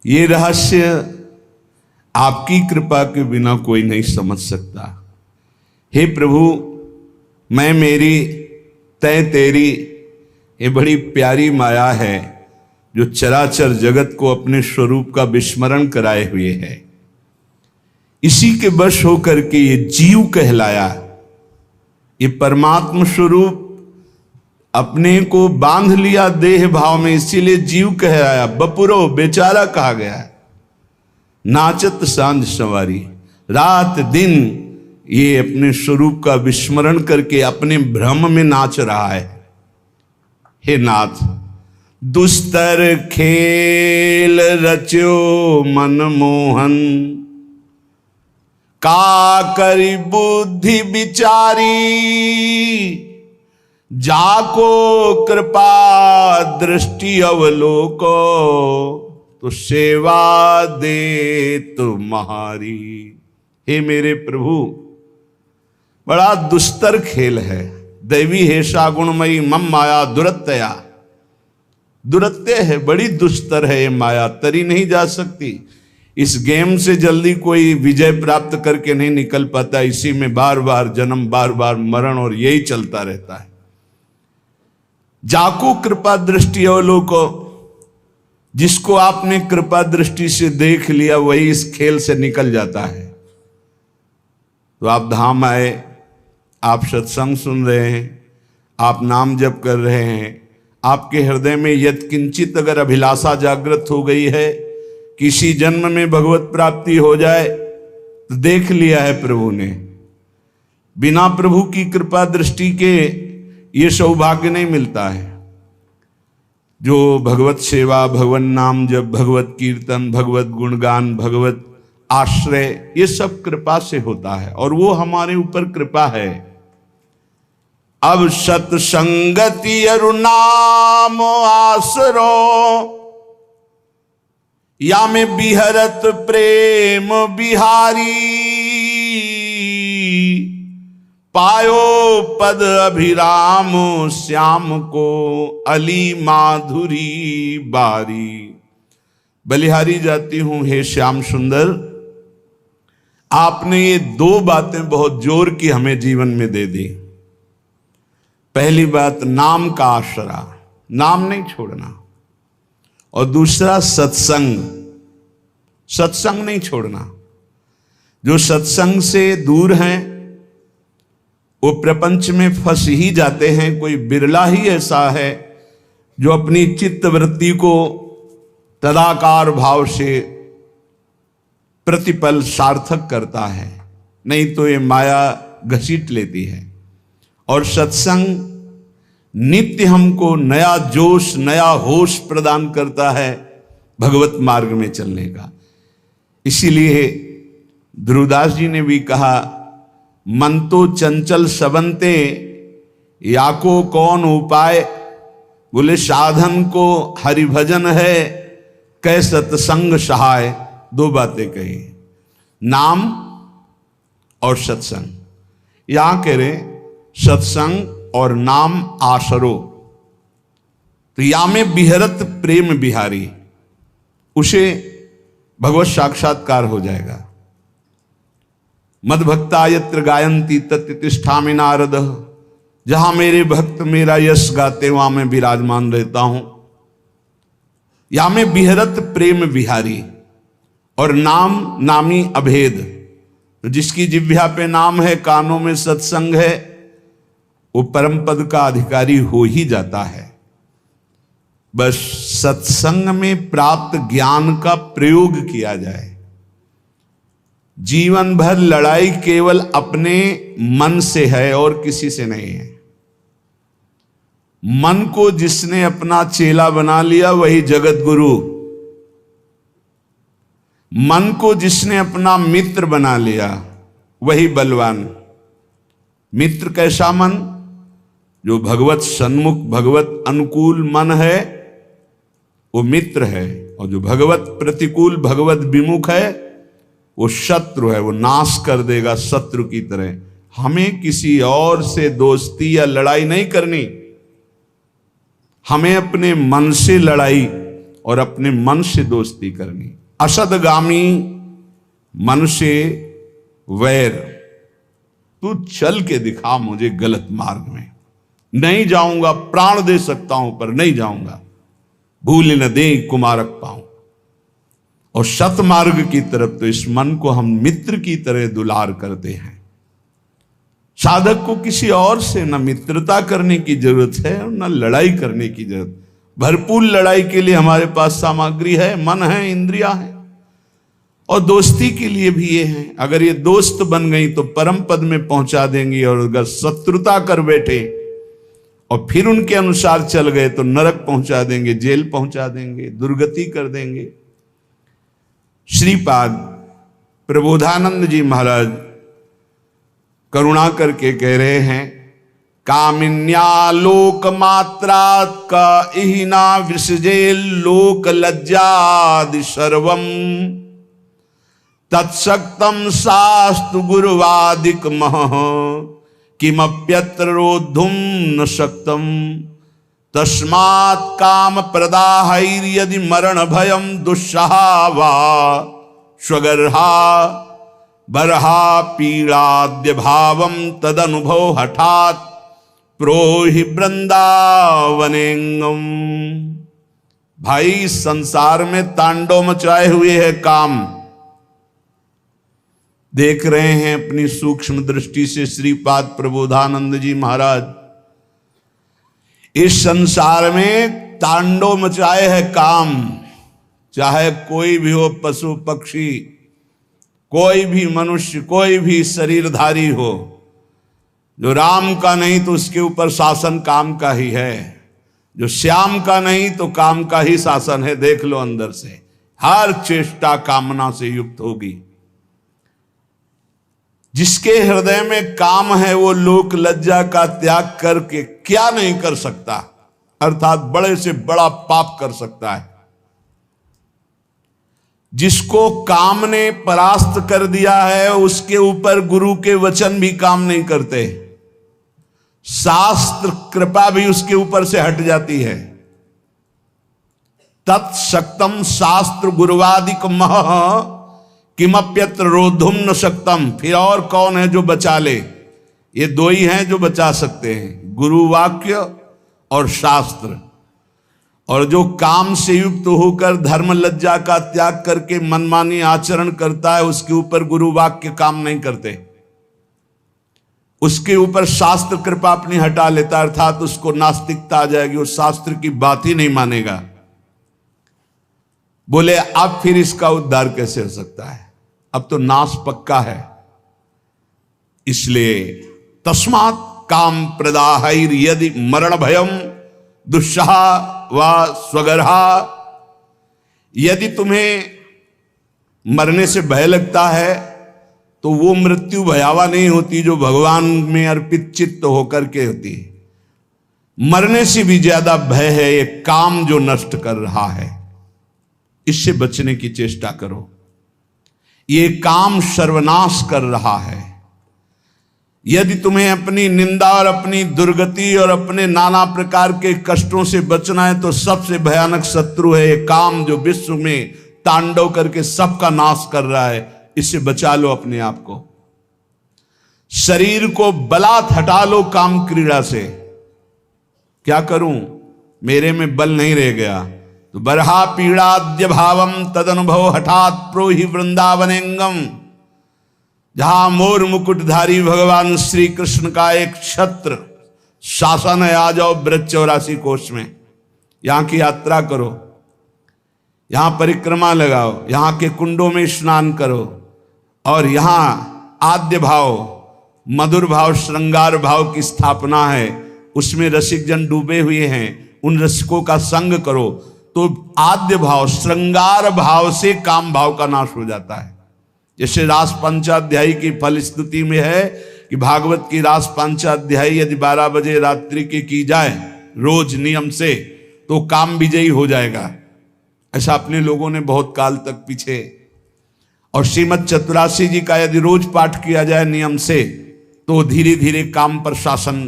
ये रहस्य आपकी कृपा के बिना कोई नहीं समझ सकता। हे प्रभु, मैं मेरी तय तेरी, ये बड़ी प्यारी माया है जो चराचर जगत को अपने स्वरूप का विस्मरण कराए हुए है। इसी के वश होकर के ये जीव कहलाया। ये परमात्म स्वरूप अपने को बांध लिया देह भाव में, इसीलिए जीव कहलाया। बपुरो बेचारा कहा गया है। नाचत सांझ सवारी, रात दिन ये अपने स्वरूप का विस्मरण करके अपने भ्रम में नाच रहा है। हे नाथ, दुस्तर खेल रच्यो मनमोहन, का करी बुद्धि विचारी, जाको कृपा दृष्टि अवलोको, तो सेवा दे तुम्हारी। हे मेरे प्रभु, बड़ा दुस्तर खेल है। दैवी हेषा गुणमयी मम माया दुरत्यया, दुरत्य है, बड़ी दुस्तर है ये माया, तरी नहीं जा सकती। इस गेम से जल्दी कोई विजय प्राप्त करके नहीं निकल पाता। इसी में बार बार जन्म, बार बार मरण, और यही चलता रहता है। जाको कृपा दृष्टि अवलोको, जिसको आपने कृपा दृष्टि से देख लिया वही इस खेल से निकल जाता है। तो आप धाम आए, आप सत्संग सुन रहे हैं, आप नाम जप कर रहे हैं, आपके हृदय में यत्किंचित अगर अभिलाषा जागृत हो गई है, किसी जन्म में भगवत प्राप्ति हो जाए, तो देख लिया है प्रभु ने। बिना प्रभु की कृपा दृष्टि के ये सौभाग्य नहीं मिलता है। जो भगवत सेवा, भगवत नाम जप, भगवत कीर्तन, भगवत गुणगान, भगवत आश्रय, ये सब कृपा से होता है, और वो हमारे ऊपर कृपा है। अब सत्संगति अरु नाम आसरो, या में बिहरत प्रेम बिहारी, पायो पद अभिराम श्याम को, अली माधुरी बारी। बलिहारी जाती हूं हे श्याम सुंदर, आपने ये दो बातें बहुत जोर की हमें जीवन में दे दी। पहली बात, नाम का आसरा, नाम नहीं छोड़ना, और दूसरा सत्संग, सत्संग नहीं छोड़ना। जो सत्संग से दूर हैं वो प्रपंच में फंस ही जाते हैं। कोई बिरला ही ऐसा है जो अपनी चित्त वृत्ति को तदाकार भाव से प्रतिपल सार्थक करता है, नहीं तो ये माया घसीट लेती है। और सत्संग नित्य हमको नया जोश, नया होश प्रदान करता है भगवत मार्ग में चलने का। इसीलिए ध्रुवदास जी ने भी कहा, मन तो चंचल सबंते, याको कौन उपाय। बोले साधन को हरिभजन है, कै सत्संग सहाय। दो बातें कही, नाम और सत्संग। यहां कह रहे सत्संग और नाम आसरो, तो या में बिहरत प्रेम बिहारी, उसे भगवत साक्षात्कार हो जाएगा। मद भक्ता यत्र गायंती तत्र तिष्ठामि नारद, जहां मेरे भक्त मेरा यश गाते वहां मैं विराजमान रहता हूं। या में बिहरत प्रेम बिहारी, और नाम नामी अभेद, तो जिसकी जिह्वा पे नाम है, कानों में सत्संग है, वो परम पद का अधिकारी हो ही जाता है। बस सत्संग में प्राप्त ज्ञान का प्रयोग किया जाए। जीवन भर लड़ाई केवल अपने मन से है और किसी से नहीं है। मन को जिसने अपना चेला बना लिया वही जगत गुरु, मन को जिसने अपना मित्र बना लिया वही बलवान। मित्र कैसा मन? जो भगवत सन्मुख, भगवत अनुकूल मन है वो मित्र है, और जो भगवत प्रतिकूल, भगवत विमुख है वो शत्रु है। वो नाश कर देगा शत्रु की तरह। हमें किसी और से दोस्ती या लड़ाई नहीं करनी, हमें अपने मन से लड़ाई और अपने मन से दोस्ती करनी। असदगामी मन से वैर, तू चल के दिखा मुझे गलत मार्ग में, नहीं जाऊंगा, प्राण दे सकता हूं पर नहीं जाऊंगा, भूल न दे कुमारक पाऊं। और सतमार्ग की तरफ तो इस मन को हम मित्र की तरह दुलार करते हैं। साधक को किसी और से न मित्रता करने की जरूरत है और न लड़ाई करने की जरूरत। भरपूर लड़ाई के लिए हमारे पास सामग्री है, मन है, इंद्रियां हैं, और दोस्ती के लिए भी ये है। अगर ये दोस्त बन गई तो परम पद में पहुंचा देंगी, और अगर शत्रुता कर बैठे और फिर उनके अनुसार चल गए तो नरक पहुंचा देंगे, जेल पहुंचा देंगे, दुर्गति कर देंगे। श्रीपाद प्रबोधानंद जी महाराज करुणा करके कह रहे हैं, कामिन्या लोक मात्रात् का इहिना विसृजे लोक लज्जादि सर्वम तत्सक्तम शास्तु गुरुवादिक मह किमप्यत्र रोद्धुम न शक्तम तस्मात् काम प्रदाहैर्यदि मरण भयम दुस्सहा वा स्वगर्हा बरहा पीड़ाद्य भावम तदनुभव हठात् प्रोहि वृंदावनेंगम। भाई संसार में तांडव मचाए हुए है काम, देख रहे हैं अपनी सूक्ष्म दृष्टि से श्रीपाद प्रबोधानंद जी महाराज। इस संसार में तांडव मचाए है काम, चाहे कोई भी हो, पशु पक्षी, कोई भी मनुष्य, कोई भी शरीरधारी हो, जो राम का नहीं तो उसके ऊपर शासन काम का ही है, जो श्याम का नहीं तो काम का ही शासन है। देख लो अंदर से, हर चेष्टा कामना से युक्त होगी। जिसके हृदय में काम है वो लोक लज्जा का त्याग करके क्या नहीं कर सकता, अर्थात बड़े से बड़ा पाप कर सकता है। जिसको काम ने परास्त कर दिया है उसके ऊपर गुरु के वचन भी काम नहीं करते, शास्त्र कृपा भी उसके ऊपर से हट जाती है। तत्सक्तम शास्त्र गुरुवादिक मह किमप्यत्र रोद्धुम न शक्तम। फिर और कौन है जो बचा ले? ये दो ही हैं जो बचा सकते हैं, गुरु वाक्य और शास्त्र। और जो काम से युक्त होकर धर्म लज्जा का त्याग करके मनमानी आचरण करता है उसके ऊपर गुरु वाक्य काम नहीं करते, उसके ऊपर शास्त्र कृपा अपनी हटा लेता, अर्थात उसको नास्तिकता आ जाएगी, वो शास्त्र की बात ही नहीं मानेगा। बोले अब फिर इसका उद्धार कैसे हो सकता है? अब तो नाश पक्का है। इसलिए तस्मात् काम प्रदाहैर यदि मरण भयम दुस्सहा व स्वगर्हा, यदि तुम्हें मरने से भय लगता है तो वो मृत्यु भयावा नहीं होती जो भगवान में अर्पित चित्त होकर के होती है। मरने से भी ज्यादा भय है ये काम जो नष्ट कर रहा है, इससे बचने की चेष्टा करो। ये काम सर्वनाश कर रहा है। यदि तुम्हें अपनी निंदा और अपनी दुर्गति और अपने नाना प्रकार के कष्टों से बचना है तो सबसे भयानक शत्रु है ये काम, जो विश्व में तांडव करके सबका नाश कर रहा है। इससे बचा लो अपने आप को। शरीर को बलात् हटा लो काम क्रीड़ा से। क्या करूं, मेरे में बल नहीं रह गया तो बरहा पीड़ाद्य भावम तदनुभव हठात प्रोहि वृंदावनेंगम। जहां मोर मुकुटधारी भगवान श्री कृष्ण का एक छत्र शासन है, आ जाओ ब्रज 84 कोष में, यहां की यात्रा करो, यहां परिक्रमा लगाओ, यहां के कुंडों में स्नान करो, और यहां आद्य भाव, मधुर भाव, श्रृंगार भाव की स्थापना है, उसमें रसिक जन डूबे हुए हैं, उन रसिकों का संग करो। तो आद्य भाव, श्रृंगार भाव से काम भाव का नाश हो जाता है। जैसे रास पंचाध्यायी की फल स्तुति में है कि भागवत की रास पंचाध्यायी यदि 12 बजे रात्रि की जाए रोज नियम से तो काम विजयी हो जाएगा। ऐसा अपने लोगों ने बहुत काल तक पीछे। और श्रीमद चतुरासी जी का यदि रोज पाठ किया जाए नियम से तो धीरे धीरे काम पर शासन,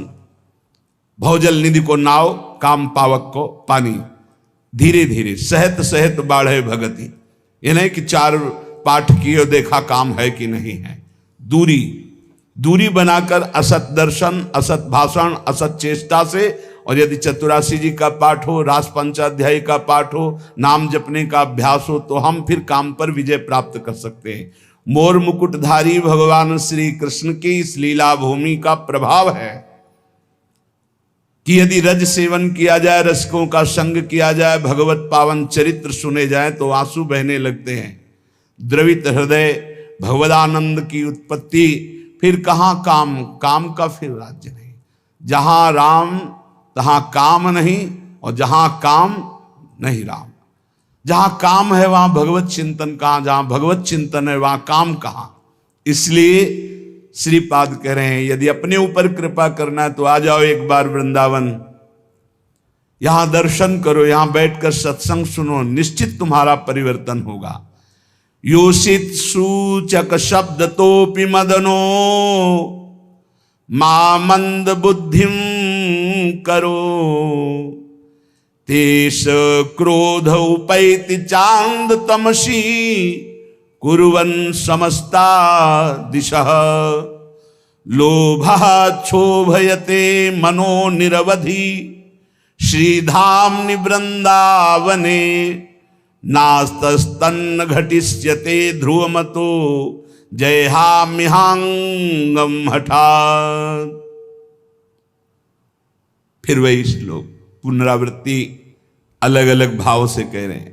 भवजल निधि को नाव, काम पावक को पानी। धीरे धीरे सहत सहत बाढ़े भगति। ये नहीं कि 4 पाठ किए देखा काम है कि नहीं है। दूरी बनाकर असत दर्शन, असत भाषण, असत चेष्टा से, और यदि चतुरासी जी का पाठ हो, रास पंचाध्यायी का पाठ हो, नाम जपने का अभ्यास हो, तो हम फिर काम पर विजय प्राप्त कर सकते हैं। मोर मुकुटधारी भगवान श्री कृष्ण की इस लीला भूमि का प्रभाव है कि यदि रज सेवन किया जाए, रसिकों का संग किया जाए, भगवत पावन चरित्र सुने जाए, तो आंसू बहने लगते हैं। द्रवित हृदय भगवदानंद की उत्पत्ति। फिर कहाँ काम का फिर राज्य नहीं। जहां राम तहां काम नहीं, और जहां काम नहीं राम। जहां काम है वहां भगवत चिंतन कहां, जहां भगवत चिंतन है वहां काम कहां। इसलिए श्रीपाद कह रहे हैं यदि अपने ऊपर कृपा करना है तो आ जाओ एक बार वृंदावन, यहां दर्शन करो, यहां बैठकर सत्संग सुनो, निश्चित तुम्हारा परिवर्तन होगा। योषित सूचक शब्द तोपि मदनो मामंद बुद्धिम करो, तेष क्रोध उपैति चांद तमसी कुर्वन् समस्ता दिशः, लोभः क्षोभयते मनो निरवधि श्रीधाम्नि वृंदावने, नास्तस्तन्न घटिष्यते ध्रुवमतो जयहाम्यहांगम हठात्। फिर वही श्लोक पुनरावृत्ति अलग अलग भाव से कह रहे हैं।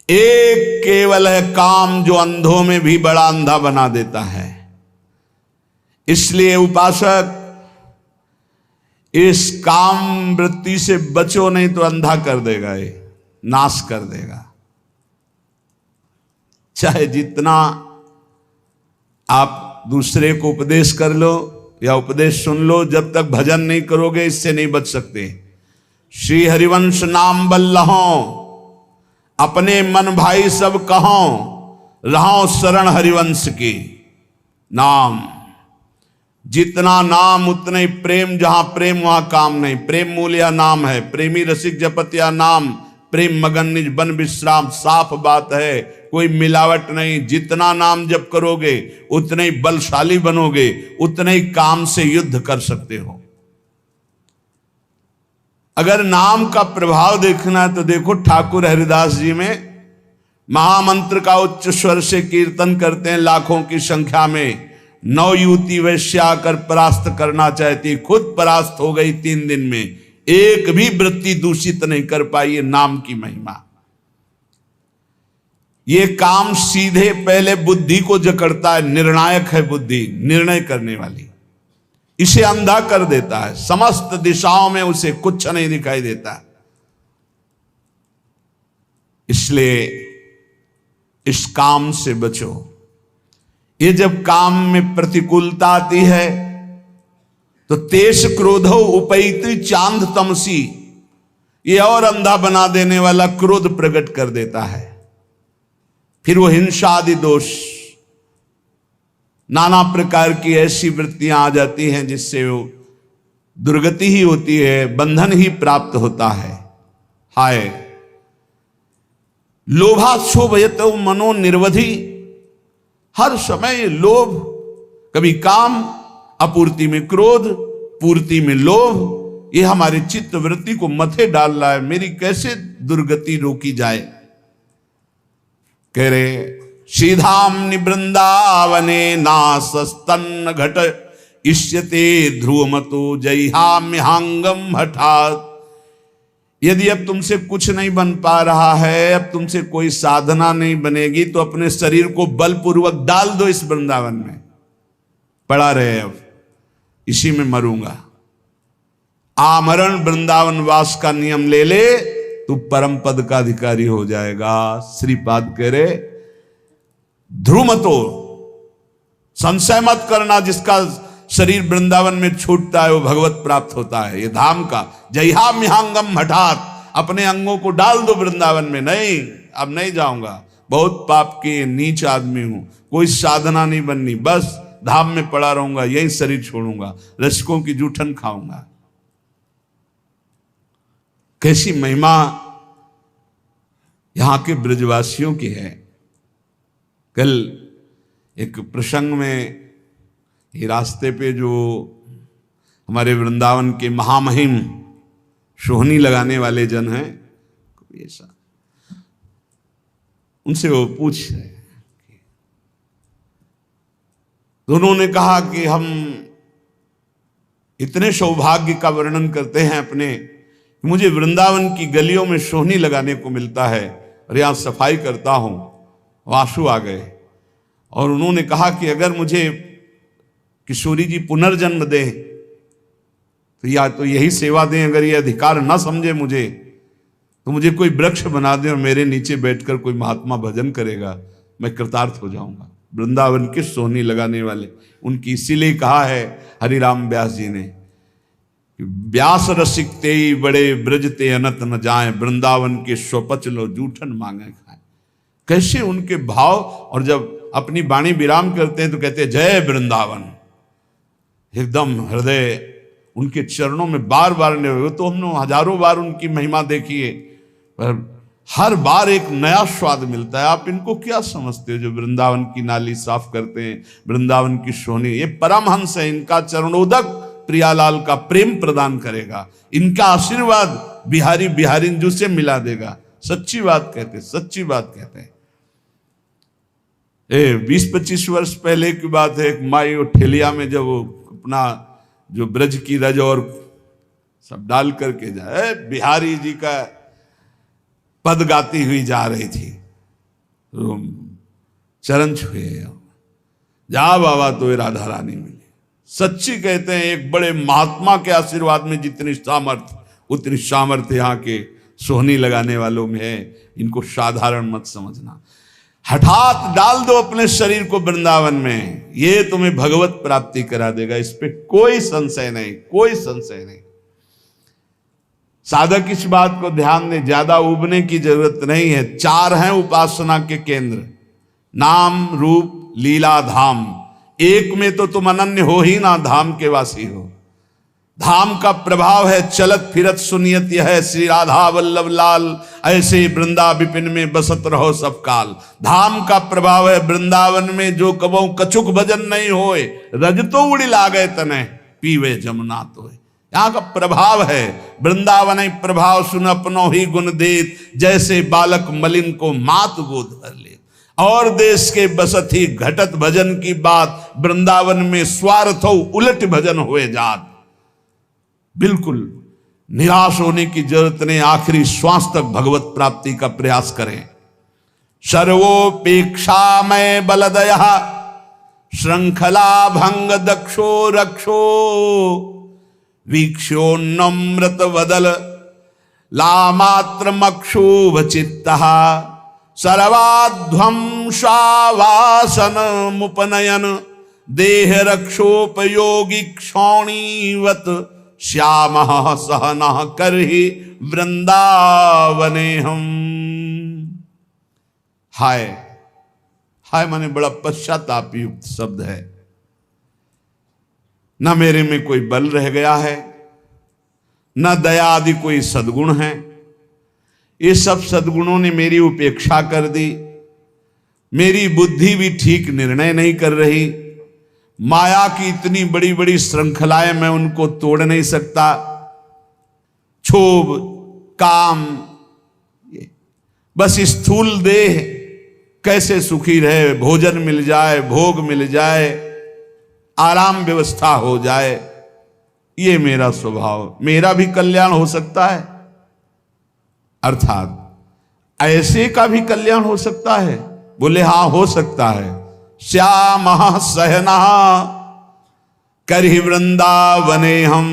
एक केवल है काम जो अंधों में भी बड़ा अंधा बना देता है। इसलिए उपासक इस काम वृत्ति से बचो, नहीं तो अंधा कर देगा, ये नाश कर देगा। चाहे जितना आप दूसरे को उपदेश कर लो या उपदेश सुन लो, जब तक भजन नहीं करोगे इससे नहीं बच सकते। श्री हरिवंश नाम बल्लहो, अपने मन भाई सब कहो, रहो शरण हरिवंश की। नाम जितना नाम उतना ही प्रेम, जहां प्रेम वहां काम नहीं। प्रेम मूल या नाम है, प्रेमी रसिक जपत या नाम, प्रेम मगन निज बन विश्राम। साफ बात है, कोई मिलावट नहीं। जितना नाम जप करोगे उतने ही बलशाली बनोगे, उतने ही काम से युद्ध कर सकते हो। अगर नाम का प्रभाव देखना है तो देखो ठाकुर हरिदास जी में महामंत्र का उच्च स्वर से कीर्तन करते हैं लाखों की संख्या में। 9 युवती वैश्या आकर परास्त करना चाहती, खुद परास्त हो गई 3 दिन में। एक भी वृत्ति दूषित नहीं कर पाई। ये नाम की महिमा। ये काम सीधे पहले बुद्धि को जकड़ता है। निर्णायक है बुद्धि, निर्णय करने वाली। इसे अंधा कर देता है, समस्त दिशाओं में उसे कुछ नहीं दिखाई देता। इसलिए इस काम से बचो। ये जब काम में प्रतिकूलता आती है तो तेज क्रोधो उपैति चांद तमसी, ये और अंधा बना देने वाला क्रोध प्रकट कर देता है। फिर वो हिंसा आदि दोष, नाना प्रकार की ऐसी वृत्तियां आ जाती हैं जिससे वो दुर्गति ही होती है, बंधन ही प्राप्त होता है। हाय लोभाक्षोभयत मनो निर्वधि, हर समय लोभ, कभी काम, अपूर्ति में क्रोध, पूर्ति में लोभ, ये हमारे चित्त वृत्ति को मथे डाल रहा है। मेरी कैसे दुर्गति रोकी जाए। कह रहे श्रीधाम वृंदावने नासस्तन्न घट इष्यते ध्रुवमतो जयहाम्यहांगम हठात्। यदि अब तुमसे कुछ नहीं बन पा रहा है, अब तुमसे कोई साधना नहीं बनेगी, तो अपने शरीर को बलपूर्वक डाल दो इस वृंदावन में। पड़ा रहे अब इसी में मरूंगा। आमरण वृंदावन वास का नियम ले ले, तू परम पद का अधिकारी हो जाएगा। श्रीपाद कह रहे ध्रुमतो, संशय मत करना, जिसका शरीर वृंदावन में छूटता है वो भगवत प्राप्त होता है। ये धाम का जयहाम्यहांगम हठात, अपने अंगों को डाल दो वृंदावन में। नहीं, अब नहीं जाऊंगा, बहुत पाप के नीच आदमी हूं, कोई साधना नहीं बननी, बस धाम में पड़ा रहूंगा, यही शरीर छोड़ूंगा, रसिकों की जूठन खाऊंगा। कैसी महिमा यहाँ के ब्रजवासियों की है। कल एक प्रसंग में ये रास्ते पे जो हमारे वृंदावन के महामहिम सोहनी लगाने वाले जन हैं, ऐसा उनसे वो पूछ रहे हैं, तो उन्होंने कहा कि हम इतने सौभाग्य का वर्णन करते हैं अपने, मुझे वृंदावन की गलियों में सोहनी लगाने को मिलता है और यहाँ सफाई करता हूँ। आंसू आ गए और उन्होंने कहा कि अगर मुझे किशोरी जी पुनर्जन्म दें तो या तो यही सेवा दें, अगर ये अधिकार ना समझे मुझे तो मुझे कोई वृक्ष बना दें और मेरे नीचे बैठकर कोई महात्मा भजन करेगा, मैं कृतार्थ हो जाऊंगा। वृंदावन के सोहनी लगाने वाले उनकी इसीलिए कहा है हरिराम व्यास जी ने, व्यास रसिक ते बड़े ब्रज ते अनत न जाए, वृंदावन के स्वपच लो जूठन मांगे खाए। कैसे उनके भाव, और जब अपनी वाणी विराम करते हैं तो कहते हैं जय वृंदावन, एकदम हृदय उनके चरणों में बार बार नहीं। तो हमने हजारों बार उनकी महिमा देखी है, पर हर बार एक नया स्वाद मिलता है। आप इनको क्या समझते हो जो वृंदावन की नाली साफ करते हैं, वृंदावन की सोहनी, ये परमहंस है, इनका चरणोदक प्रियालाल का प्रेम प्रदान करेगा, इनका आशीर्वाद बिहारी बिहारिंजू से मिला देगा। सच्ची बात कहते, सच्ची बात कहते हैं। 20-25 वर्ष पहले की बात है, एक माई और ठेलिया में जब वो अपना जो ब्रज की रज और सब डाल करके जाए, बिहारी जी का पद गाती हुई जा रही थी, तो चरण छुए, जा बाबा तो राधा रानी मिली। सच्ची कहते हैं, एक बड़े महात्मा के आशीर्वाद में जितनी सामर्थ्य उतनी सामर्थ्य यहाँ के सोहनी लगाने वालों में है। इनको साधारण मत समझना। हठात डाल दो अपने शरीर को वृंदावन में, ये तुम्हें भगवत प्राप्ति करा देगा, इस पे कोई संशय नहीं, कोई संशय नहीं। साधक इस बात को ध्यान दें, ज्यादा उबने की जरूरत नहीं है। 4 हैं उपासना के केंद्र, नाम रूप लीला धाम। एक में तो तुम अनन्य हो ही ना, धाम के वासी हो। धाम का प्रभाव है चलत फिरत सुनियत यह, श्री राधा वल्लभ लाल ऐसे वृंदा विपिन में बसत रहो सब काल। धाम का प्रभाव है वृंदावन में जो कबो कछुक भजन नहीं होए, रज तो उड़ी लागे तने पीवे जमुना तो। यहाँ का प्रभाव है वृंदावन प्रभाव, सुन अपनो ही गुण देत, जैसे बालक मलिन को मात गोद भर ले। और देश के बसत ही घटत भजन की बात, वृंदावन में स्वार्थ हो उलट भजन हुए जात। बिल्कुल निराश होने की जरूरत नहीं, आखिरी श्वास तक भगवत प्राप्ति का प्रयास करें। सर्वोपेक्षा में बलदय श्रृंखला भंग दक्षो रक्षो, वीक्षो नम्रत वदल लामात्र मक्षोभ चित्तः, सर्वाध्वंसावासन मुपनयन देह रक्षोपयोगी क्षौणीवत, श्यामः सहनः करहि वृंदावने हम। हाय हाय माने बड़ा पश्चाताप युक्त शब्द है। न मेरे में कोई बल रह गया है, न दया आदि कोई सद्गुण है। ये सब सद्गुणों ने मेरी उपेक्षा कर दी। मेरी बुद्धि भी ठीक निर्णय नहीं कर रही। माया की इतनी बड़ी बड़ी श्रृंखलाएं, मैं उनको तोड़ नहीं सकता। क्षोभ काम, बस स्थूल देह कैसे सुखी रहे, भोजन मिल जाए, भोग मिल जाए, आराम व्यवस्था हो जाए, ये मेरा स्वभाव। मेरा भी कल्याण हो सकता है, अर्थात ऐसे का भी कल्याण हो सकता है। बोले हां हो सकता है। श्यामः सहनः करहि वृंदावने हम।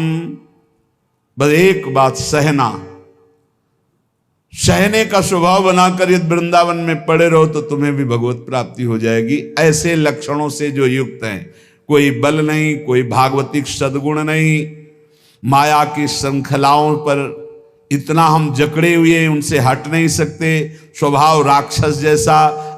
बस एक बात, सहना, सहने का स्वभाव बनाकर यदि वृंदावन में पड़े रहो तो तुम्हें भी भगवत प्राप्ति हो जाएगी। ऐसे लक्षणों से जो युक्त हैं, कोई बल नहीं, कोई भागवतिक सद्गुण नहीं, माया की श्रृंखलाओं पर इतना हम जकड़े हुए उनसे हट नहीं सकते। स्वभाव राक्षस जैसा,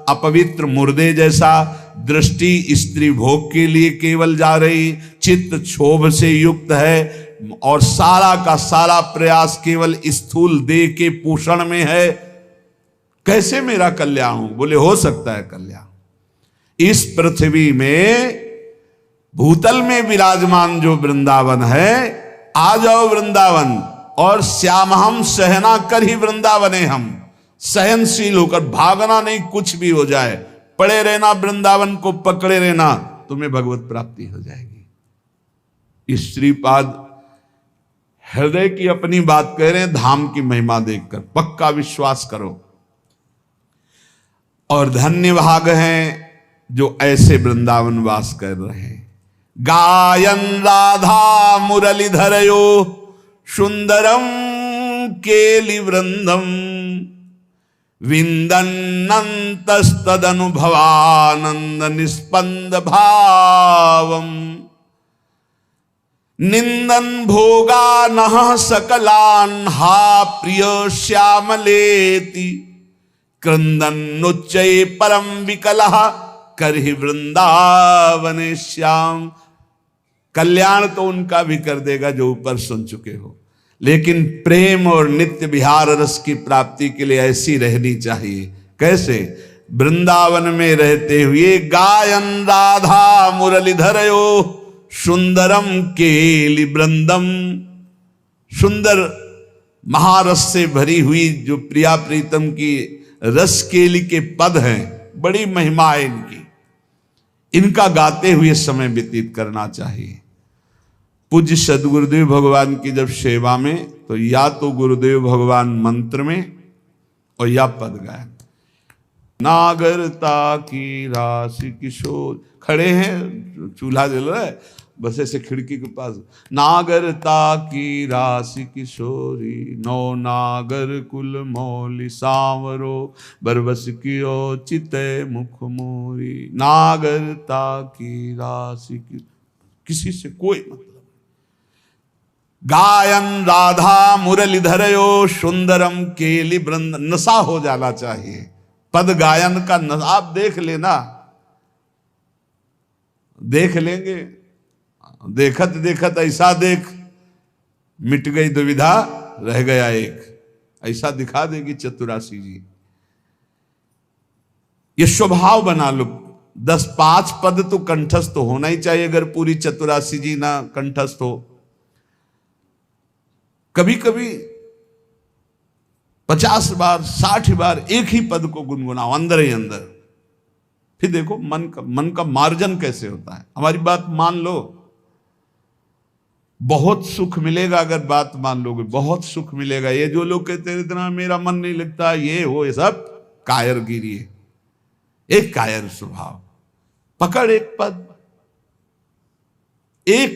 अपवित्र मुर्दे जैसा, दृष्टि स्त्री भोग के लिए केवल जा रही, चित्त क्षोभ से युक्त है और सारा का सारा प्रयास केवल स्थूल देह के पोषण में है। कैसे मेरा कल्याण हो? बोले हो सकता है कल्याण। इस पृथ्वी में भूतल में विराजमान जो वृंदावन है, आ जाओ वृंदावन, और श्याम हम सहना कर ही वृंदावने हम, सहनशील होकर, भागना नहीं, कुछ भी हो जाए, पड़े रहना, वृंदावन को पकड़े रहना, तुम्हें भगवत प्राप्ति हो जाएगी। इस श्रीपाद हृदय की अपनी बात कह रहे हैं, धाम की महिमा देखकर पक्का विश्वास करो। और धन्य भाग हैं जो ऐसे वृंदावन वास कर रहे हैं। गायन राधा मुरलीधरयो सुंदरम केलि वृंदम विंदन्नन्तस्तदनुभवानंद निस्पंद भावम निंदन भोगानः सकलान् हा प्रिय श्यामलेति क्रंदन्नुच्चये परम विकलः करहि वृंदावने श्याम। कल्याण तो उनका भी कर देगा जो ऊपर सुन चुके हो, लेकिन प्रेम और नित्य विहार रस की प्राप्ति के लिए ऐसी रहनी चाहिए। कैसे? वृंदावन में रहते हुए गायन राधा मुरलीधरयो सुंदरम केलि वृंदम, सुंदर महारस से भरी हुई जो प्रिया प्रीतम की रस केली के पद हैं, बड़ी महिमा है इनकी, इनका गाते हुए समय व्यतीत करना चाहिए। पूज्य सदगुरुदेव भगवान की जब सेवा में, तो या तो गुरुदेव भगवान मंत्र में और या पद गायन। नागरता की राशि किशोर, खड़े हैं, चूल्हा जल रहा है, बस ऐसे खिड़की के पास, नागरता की राशि किशोरी, नौ नागर कुल मौली सांवरो, बरबस कियो चिते मुख मोरी। नागरता की राशि की, किसी से कोई मतलब। गायन राधा मुरलीधरयो सुंदरम केलि वृंद, नशा हो जाना चाहिए पद गायन का। आप देख लेना, देख लेंगे, देखत देखत ऐसा देख, मिट गई दुविधा रह गया एक, ऐसा दिखा देगी चतुरासी जी। ये स्वभाव बना लो, 10-5 पद तो कंठस्थ होना ही चाहिए, अगर पूरी चतुरासी जी ना कंठस्थ हो। कभी कभी 50 बार 60 बार एक ही पद को गुनगुनाओ अंदर ही अंदर, फिर देखो मन का मार्जन कैसे होता है। हमारी बात मान लो, बहुत सुख मिलेगा अगर बात मान लोगे, बहुत सुख मिलेगा। ये जो लोग कहते हैं इतना मेरा मन नहीं लगता, ये हो, ये सब कायरगिरी है, एक कायर स्वभाव। पकड़ एक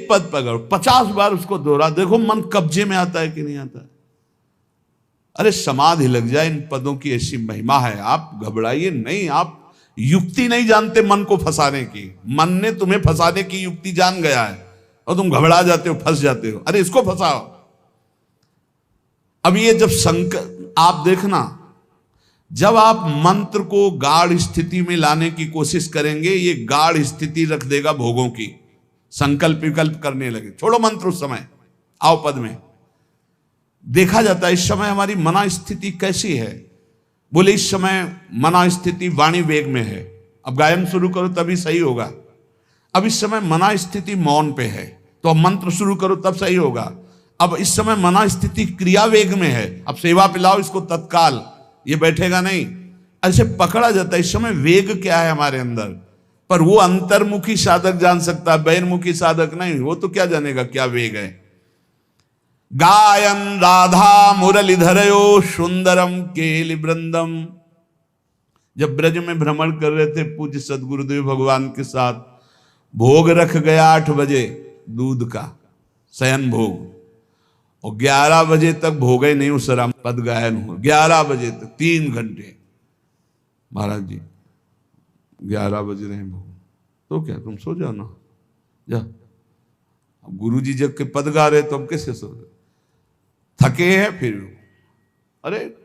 पद पकड़, 50 बार उसको दोहरा, देखो मन कब्जे में आता है कि नहीं आता है। अरे समाधि लग जाए, इन पदों की ऐसी महिमा है। आप घबराइए नहीं, आप युक्ति नहीं जानते मन को फंसाने की, मन ने तुम्हें फंसाने की युक्ति जान गया है और तुम घबरा जाते हो, फंस जाते हो। अरे इसको फंसाओ। अब ये जब आप देखना, जब आप मंत्र को गाढ़ स्थिति में लाने की कोशिश करेंगे, ये गाढ़ स्थिति रख देगा भोगों की, संकल्प विकल्प करने लगे। छोड़ो मंत्र उस समय, आओ पद में। देखा जाता है इस समय हमारी मना स्थिति कैसी है। बोले इस समय मना स्थिति वाणी वेग में है। अब गायन शुरू करो तभी सही होगा। अब इस समय मना स्थिति मौन पे है, तो अब मंत्र शुरू करो तब सही होगा। अब इस समय मना स्थिति क्रिया वेग में है, अब सेवा पिलाओ इसको तत्काल, ये बैठेगा नहीं। ऐसे पकड़ा जाता है। इस समय वेग क्या है हमारे अंदर, पर वो अंतर्मुखी साधक जान सकता है, बहिर्मुखी साधक नहीं। वो तो क्या जानेगा क्या वेग है। गायन राधा मुरलीधरयो सुंदरम केलि वृंदम। जब ब्रज में भ्रमण कर रहे थे पूज्य सदगुरुदेव भगवान के साथ, भोग रख गया 8 बजे दूध का शयन भोग, और 11 बजे तक भोग ही नहीं उसरा, पद गायन हुआ 11 बजे तक, 3 घंटे। महाराज जी 11 बज रहे हैं भोग, तो क्या तुम सो जाओ ना, जा। अब गुरु जी जब के पद गा रहे तो हम कैसे सो रहे, थके हैं फिर। अरे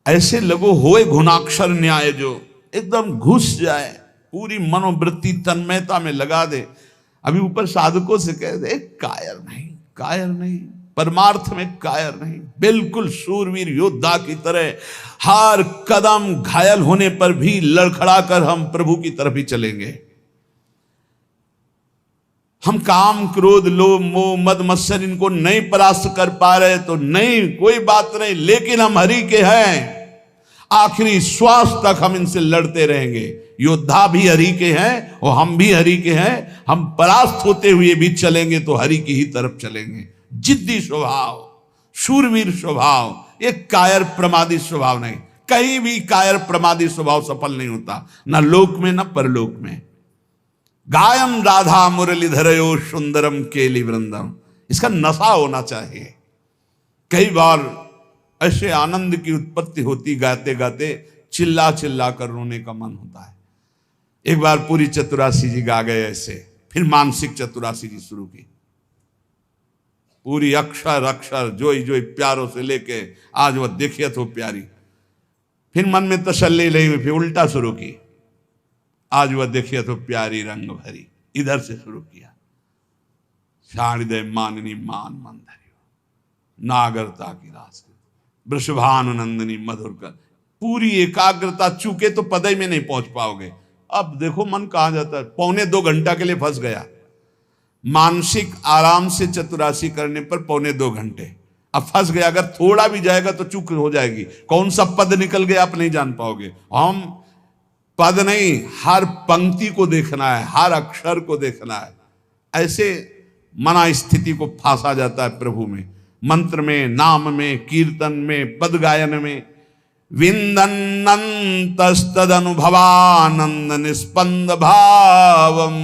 ऐसे लगो होए घुनाक्षर न्याय, जो एकदम घुस जाए, पूरी मनोवृत्ति तन्मयता में लगा दे। अभी ऊपर साधकों से कह दे कायर नहीं, कायर नहीं, परमार्थ में कायर नहीं, बिल्कुल शूरवीर योद्धा की तरह हर कदम घायल होने पर भी लड़खड़ा कर हम प्रभु की तरफ ही चलेंगे। हम काम क्रोध लोभ मोह मद मत्सर इनको नहीं परास्त कर पा रहे तो नहीं, कोई बात नहीं, लेकिन हम हरि के हैं, आखिरी श्वास तक हम इनसे लड़ते रहेंगे। योद्धा भी हरि के हैं और हम भी हरि के हैं। हम परास्त होते हुए भी चलेंगे तो हरि की ही तरफ चलेंगे। जिद्दी स्वभाव, शूरवीर स्वभाव, एक कायर प्रमादी स्वभाव नहीं। कहीं भी कायर प्रमादी स्वभाव सफल नहीं होता, ना लोक में ना परलोक में। गायम राधा मुरलीधरयो सुंदरम केली वृंदम, इसका नशा होना चाहिए। कई बार ऐसे आनंद की उत्पत्ति होती, गाते गाते चिल्ला चिल्ला कर रोने का मन होता है। एक बार पूरी चतुरासी जी गा गए ऐसे, फिर मानसिक चतुरासी जी शुरू की। पूरी अक्षर अक्षर जोई जोई प्यारों से लेके आज वह देखिए तो प्यारी। फिर मन में तसल्ली नहीं हुई, फिर उल्टा शुरू की, आज वह देखिए तो प्यारी रंग भरी, इधर से शुरू किया। शारदे माननी मान मंदरियो नागरता की रास वृषभानुनंदनी मधुर कर। पूरी एकाग्रता चूके तो पदई में नहीं पहुंच पाओगे। अब देखो मन कहां जाता है, 1.25 घंटा के लिए फंस गया। मानसिक आराम से चतुरासी करने पर 1.25 घंटे, अब फंस गया। अगर थोड़ा भी जाएगा तो चूक हो जाएगी, कौन सा पद निकल गया आप नहीं जान पाओगे। हम पद नहीं, हर पंक्ति को देखना है, हर अक्षर को देखना है। ऐसे मना स्थिति को फांसा जाता है प्रभु में, मंत्र में, नाम में, कीर्तन में, पद गायन में। विंदन्नंतस्तद अनुभवानंद निस्पंद भावम।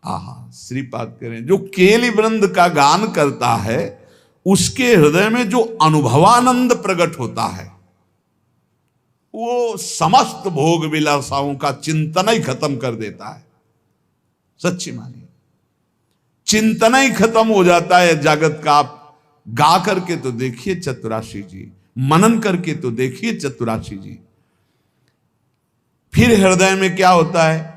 आहा, श्रीपाद करें, जो केली वृंद का गान करता है उसके हृदय में जो अनुभवानंद प्रकट होता है, वो समस्त भोग विलासाओं का चिंतन ही खत्म कर देता है। सच्ची मानिए, चिंतन ही खत्म हो जाता है जगत का। आप गा करके तो देखिए चतुरासी जी, मनन करके तो देखिए चतुरासी जी। फिर हृदय में क्या होता है,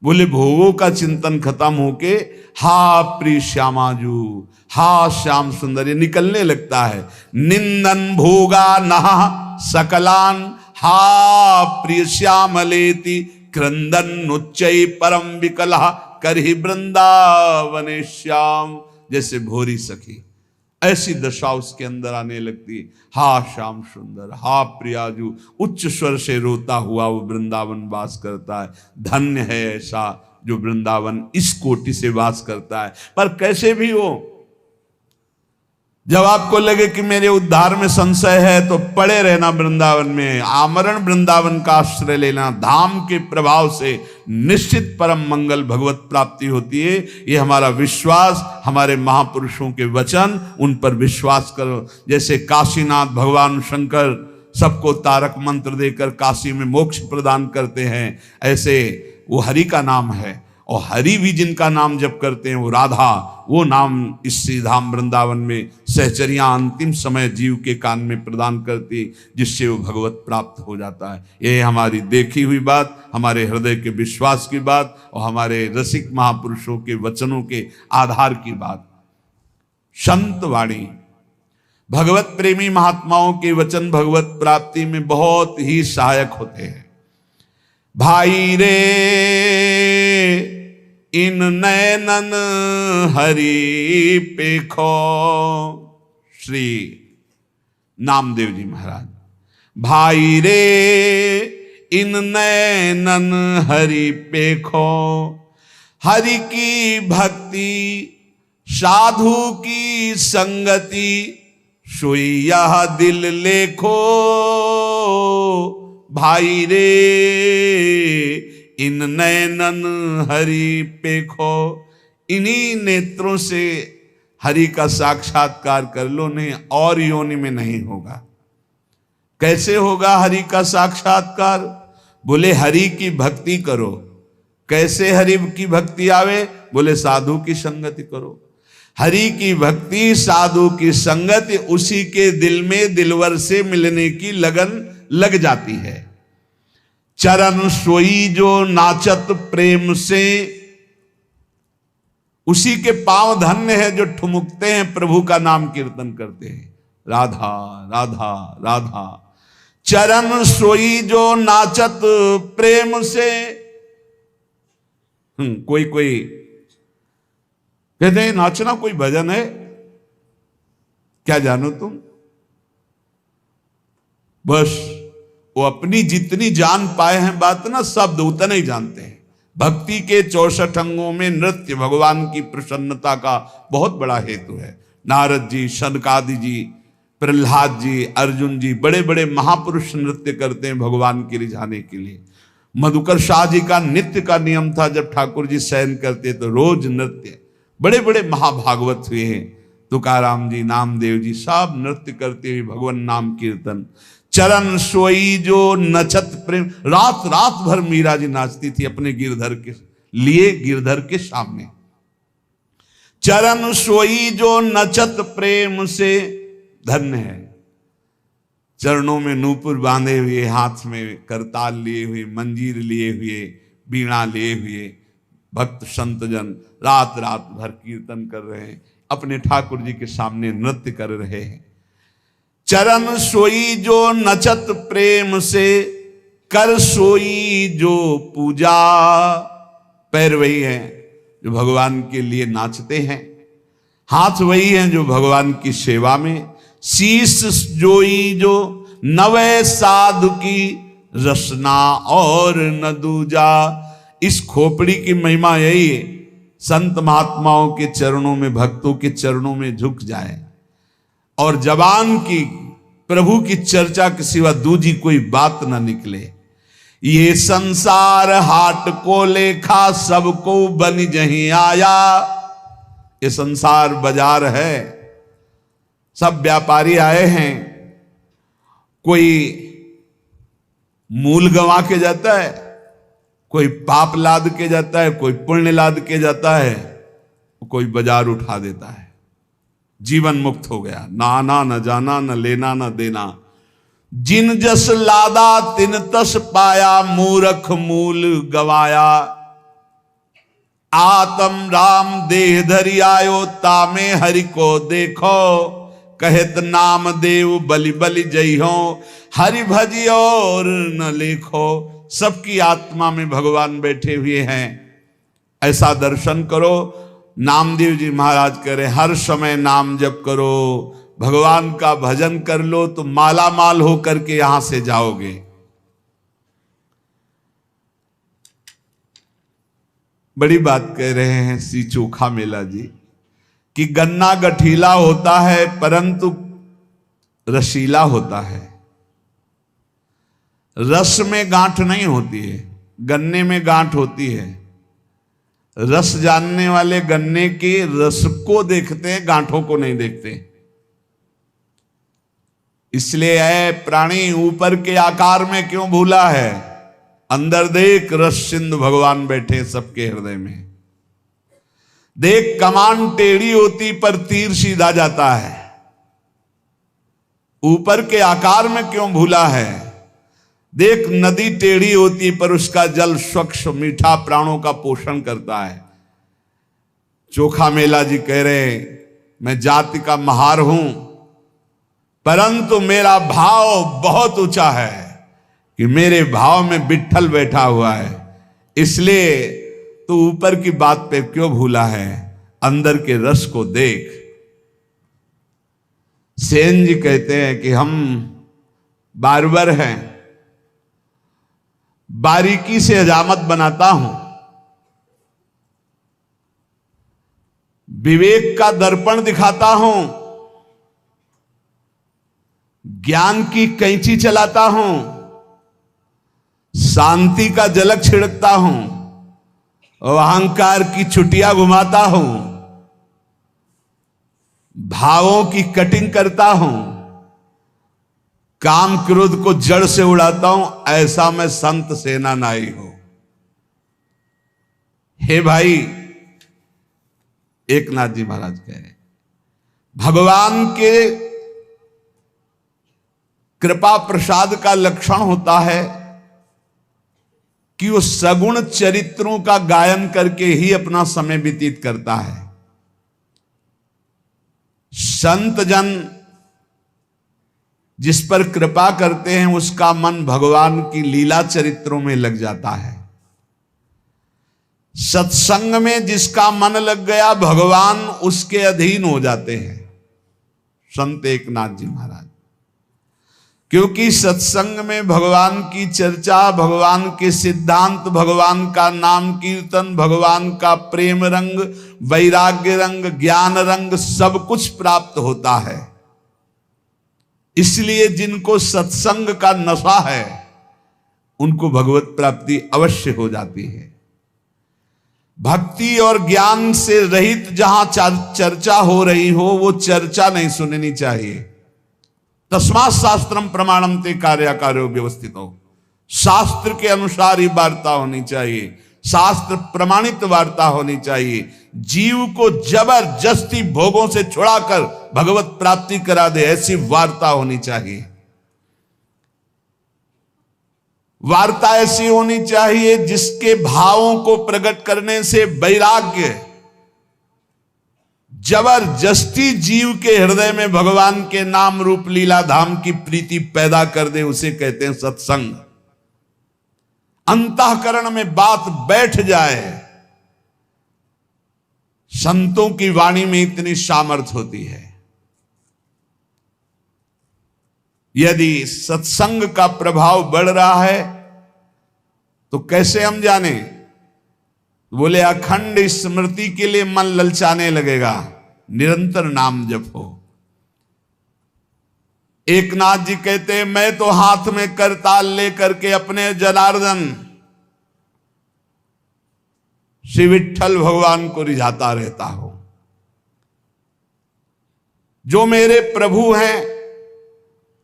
बोले भोगों का चिंतन खत्म होके हा प्रिय श्यामाजू, हा श्याम सुंदर, ये निकलने लगता है। निंदन भोगा नहा सकलान, हा प्रिय श्यामलेति क्रंदन उच्चै परम विकला करहि वृंदावने श्याम। जैसे भोरी सखी, ऐसी दशा उसके अंदर आने लगती। हा श्याम सुंदर, हा प्रियाजू, उच्च स्वर से रोता हुआ वो वृंदावन वास करता है। धन्य है ऐसा जो वृंदावन इस कोटि से वास करता है। पर कैसे भी हो, जब आपको लगे कि मेरे उद्धार में संशय है तो पड़े रहना वृंदावन में, आमरण वृंदावन का आश्रय लेना। धाम के प्रभाव से निश्चित परम मंगल भगवत प्राप्ति होती है। ये हमारा विश्वास, हमारे महापुरुषों के वचन, उन पर विश्वास करो। जैसे काशीनाथ भगवान शंकर सबको तारक मंत्र देकर काशी में मोक्ष प्रदान करते हैं, ऐसे वो हरि का नाम है। और हरि भी जिनका नाम जप करते हैं वो राधा, वो नाम इस श्रीधाम वृंदावन में सहचरियां अंतिम समय जीव के कान में प्रदान करती, जिससे वो भगवत प्राप्त हो जाता है। ये हमारी देखी हुई बात, हमारे हृदय के विश्वास की बात और हमारे रसिक महापुरुषों के वचनों के आधार की बात। संत वाणी, भगवत प्रेमी महात्माओं के वचन भगवत प्राप्ति में बहुत ही सहायक होते हैं। भाई रे इन नैनन हरि पेखो, श्री नामदेव जी महाराज। भाई रे इन नैनन हरि पेखो, हरि की भक्ति साधु की संगति, सोई यह दिल लेखो। भाई रे इन नैनन हरि पेखो, इन्हीं नेत्रों से हरि का साक्षात्कार कर लो, नहीं और योनि में नहीं होगा। कैसे होगा हरि का साक्षात्कार? बोले हरि की भक्ति करो। कैसे हरि की भक्ति आवे? बोले साधु की संगति करो। हरि की भक्ति, साधु की संगति, उसी के दिल में दिलवर से मिलने की लगन लग जाती है। चरण सोई जो नाचत प्रेम से, उसी के पांव धन्य है जो ठुमुकते हैं, प्रभु का नाम कीर्तन करते हैं। राधा राधा राधा, चरण सोई जो नाचत प्रेम से। कोई कोई कहते हैं नाचना कोई भजन है, क्या जानो तुम। बस वो अपनी जितनी जान पाए हैं बात ना, शब्द उतना ही जानते हैं। भक्ति के 64 अंगों में नृत्य भगवान की प्रसन्नता का बहुत बड़ा हेतु है। नारद जी, शनकादि जी, प्रहलाद जी, अर्जुन जी, बड़े बड़े महापुरुष नृत्य करते हैं भगवान के रिझाने के लिए। मधुकर शाह जी का नित्य का नियम था, जब ठाकुर जी शयन करते तो रोज नृत्य। बड़े बड़े महाभागवत हुए हैं, तुकाराम जी, नामदेव जी, सब नृत्य करते हुए भगवान नाम कीर्तन। चरण सोई जो नचत प्रेम, रात रात भर मीरा जी नाचती थी अपने गिरधर के लिए, गिरधर के सामने। चरण सोई जो नचत प्रेम से, धन्य है। चरणों में नूपुर बांधे हुए, हाथ में करताल लिए हुए, मंजीर लिए हुए, बीणा लिए हुए भक्त संतजन रात रात भर कीर्तन कर रहे हैं, अपने ठाकुर जी के सामने नृत्य कर रहे हैं। चरण सोई जो नचत प्रेम से, कर सोई जो पूजा। पैर वही हैं जो भगवान के लिए नाचते हैं, हाथ वही हैं जो भगवान की सेवा में। शीश जोई जो नवे साधु की रसना और न दूजा। इस खोपड़ी की महिमा यही है, संत महात्माओं के चरणों में, भक्तों के चरणों में झुक जाए और जबान की प्रभु की चर्चा के सिवा दूजी कोई बात ना निकले। ये संसार हाट को लेखा, सबको बन जहीं आया। ये संसार बाजार है, सब व्यापारी आए हैं। कोई मूल गंवा के जाता है, कोई पाप लाद के जाता है, कोई पुण्य लाद के जाता है, कोई बाजार उठा देता है। जीवन मुक्त हो गया, ना आना न जाना, न लेना न देना। जिन जस लादा तिन तस पाया, मूरख मूल गवाया। आत्म राम देह धरि आयो, तामे हरि को देखो। कहत नाम देव बलि बलि जय हो, हरि भजी और न लेखो। सबकी आत्मा में भगवान बैठे हुए हैं, ऐसा दर्शन करो। नामदेव जी महाराज कह रहे हर समय नाम जप करो, भगवान का भजन कर लो तो माला माल होकर के यहां से जाओगे। बड़ी बात कह रहे हैं श्री चोखा मेला जी कि गन्ना गठीला होता है परंतु रसीला होता है। रस में गांठ नहीं होती है, गन्ने में गांठ होती है। रस जानने वाले गन्ने के रस को देखते हैं, गांठों को नहीं देखते। इसलिए है प्राणी ऊपर के आकार में क्यों भूला है, अंदर देख रस सिंधु भगवान बैठे सबके हृदय में। देख कमान टेढ़ी होती पर तीर सीधा जाता है, ऊपर के आकार में क्यों भूला है। देख नदी टेढ़ी होती पर उसका जल स्वच्छ मीठा प्राणों का पोषण करता है। चोखा मेला जी कह रहे मैं जाति का महार हूं परंतु मेरा भाव बहुत ऊंचा है कि मेरे भाव में विट्ठल बैठा हुआ है। इसलिए तो ऊपर की बात पे क्यों भूला है, अंदर के रस को देख। सेन जी कहते हैं कि हम बारबर हैं, बारीकी से हजामत बनाता हूं, विवेक का दर्पण दिखाता हूं, ज्ञान की कैंची चलाता हूं, शांति का झलक छिड़कता हूं, अहंकार की छुटियां घुमाता हूं, भावों की कटिंग करता हूं, काम क्रोध को जड़ से उड़ाता हूं। ऐसा मैं संत सेना नाई हूं। हे भाई, एकनाथ जी महाराज कह रहे भगवान के कृपा प्रसाद का लक्षण होता है कि वो सगुण चरित्रों का गायन करके ही अपना समय व्यतीत करता है। संत जन जिस पर कृपा करते हैं उसका मन भगवान की लीला चरित्रों में लग जाता है। सत्संग में जिसका मन लग गया भगवान उसके अधीन हो जाते हैं। संत एकनाथ जी महाराज, क्योंकि सत्संग में भगवान की चर्चा, भगवान के सिद्धांत, भगवान का नाम कीर्तन, भगवान का प्रेम रंग, वैराग्य रंग, ज्ञान रंग सब कुछ प्राप्त होता है। इसलिए जिनको सत्संग का नशा है उनको भगवत प्राप्ति अवश्य हो जाती है। भक्ति और ज्ञान से रहित जहां चर्चा हो रही हो वो चर्चा नहीं सुननी चाहिए। तस्मात् शास्त्रम प्रमाणम ते कार्याकार्यो व्यवस्थितो, शास्त्र के अनुसार ही वार्ता होनी चाहिए, शास्त्र प्रमाणित वार्ता होनी चाहिए। जीव को जबरदस्ती भोगों से छुड़ाकर भगवत प्राप्ति करा दे, ऐसी वार्ता होनी चाहिए। वार्ता ऐसी होनी चाहिए जिसके भावों को प्रकट करने से वैराग्य जबरदस्ती जीव के हृदय में भगवान के नाम रूप लीला धाम की प्रीति पैदा कर दे, उसे कहते हैं सत्संग। अंतःकरण में बात बैठ जाए। संतों की वाणी में इतनी सामर्थ्य होती है। यदि सत्संग का प्रभाव बढ़ रहा है तो कैसे हम जाने? बोले अखंड स्मृति के लिए मन ललचाने लगेगा, निरंतर नाम जप हो। एकनाथ जी कहते मैं तो हाथ में करताल लेकर के अपने जनार्दन श्री विट्ठल भगवान को रिझाता रहता हूं। जो मेरे प्रभु हैं,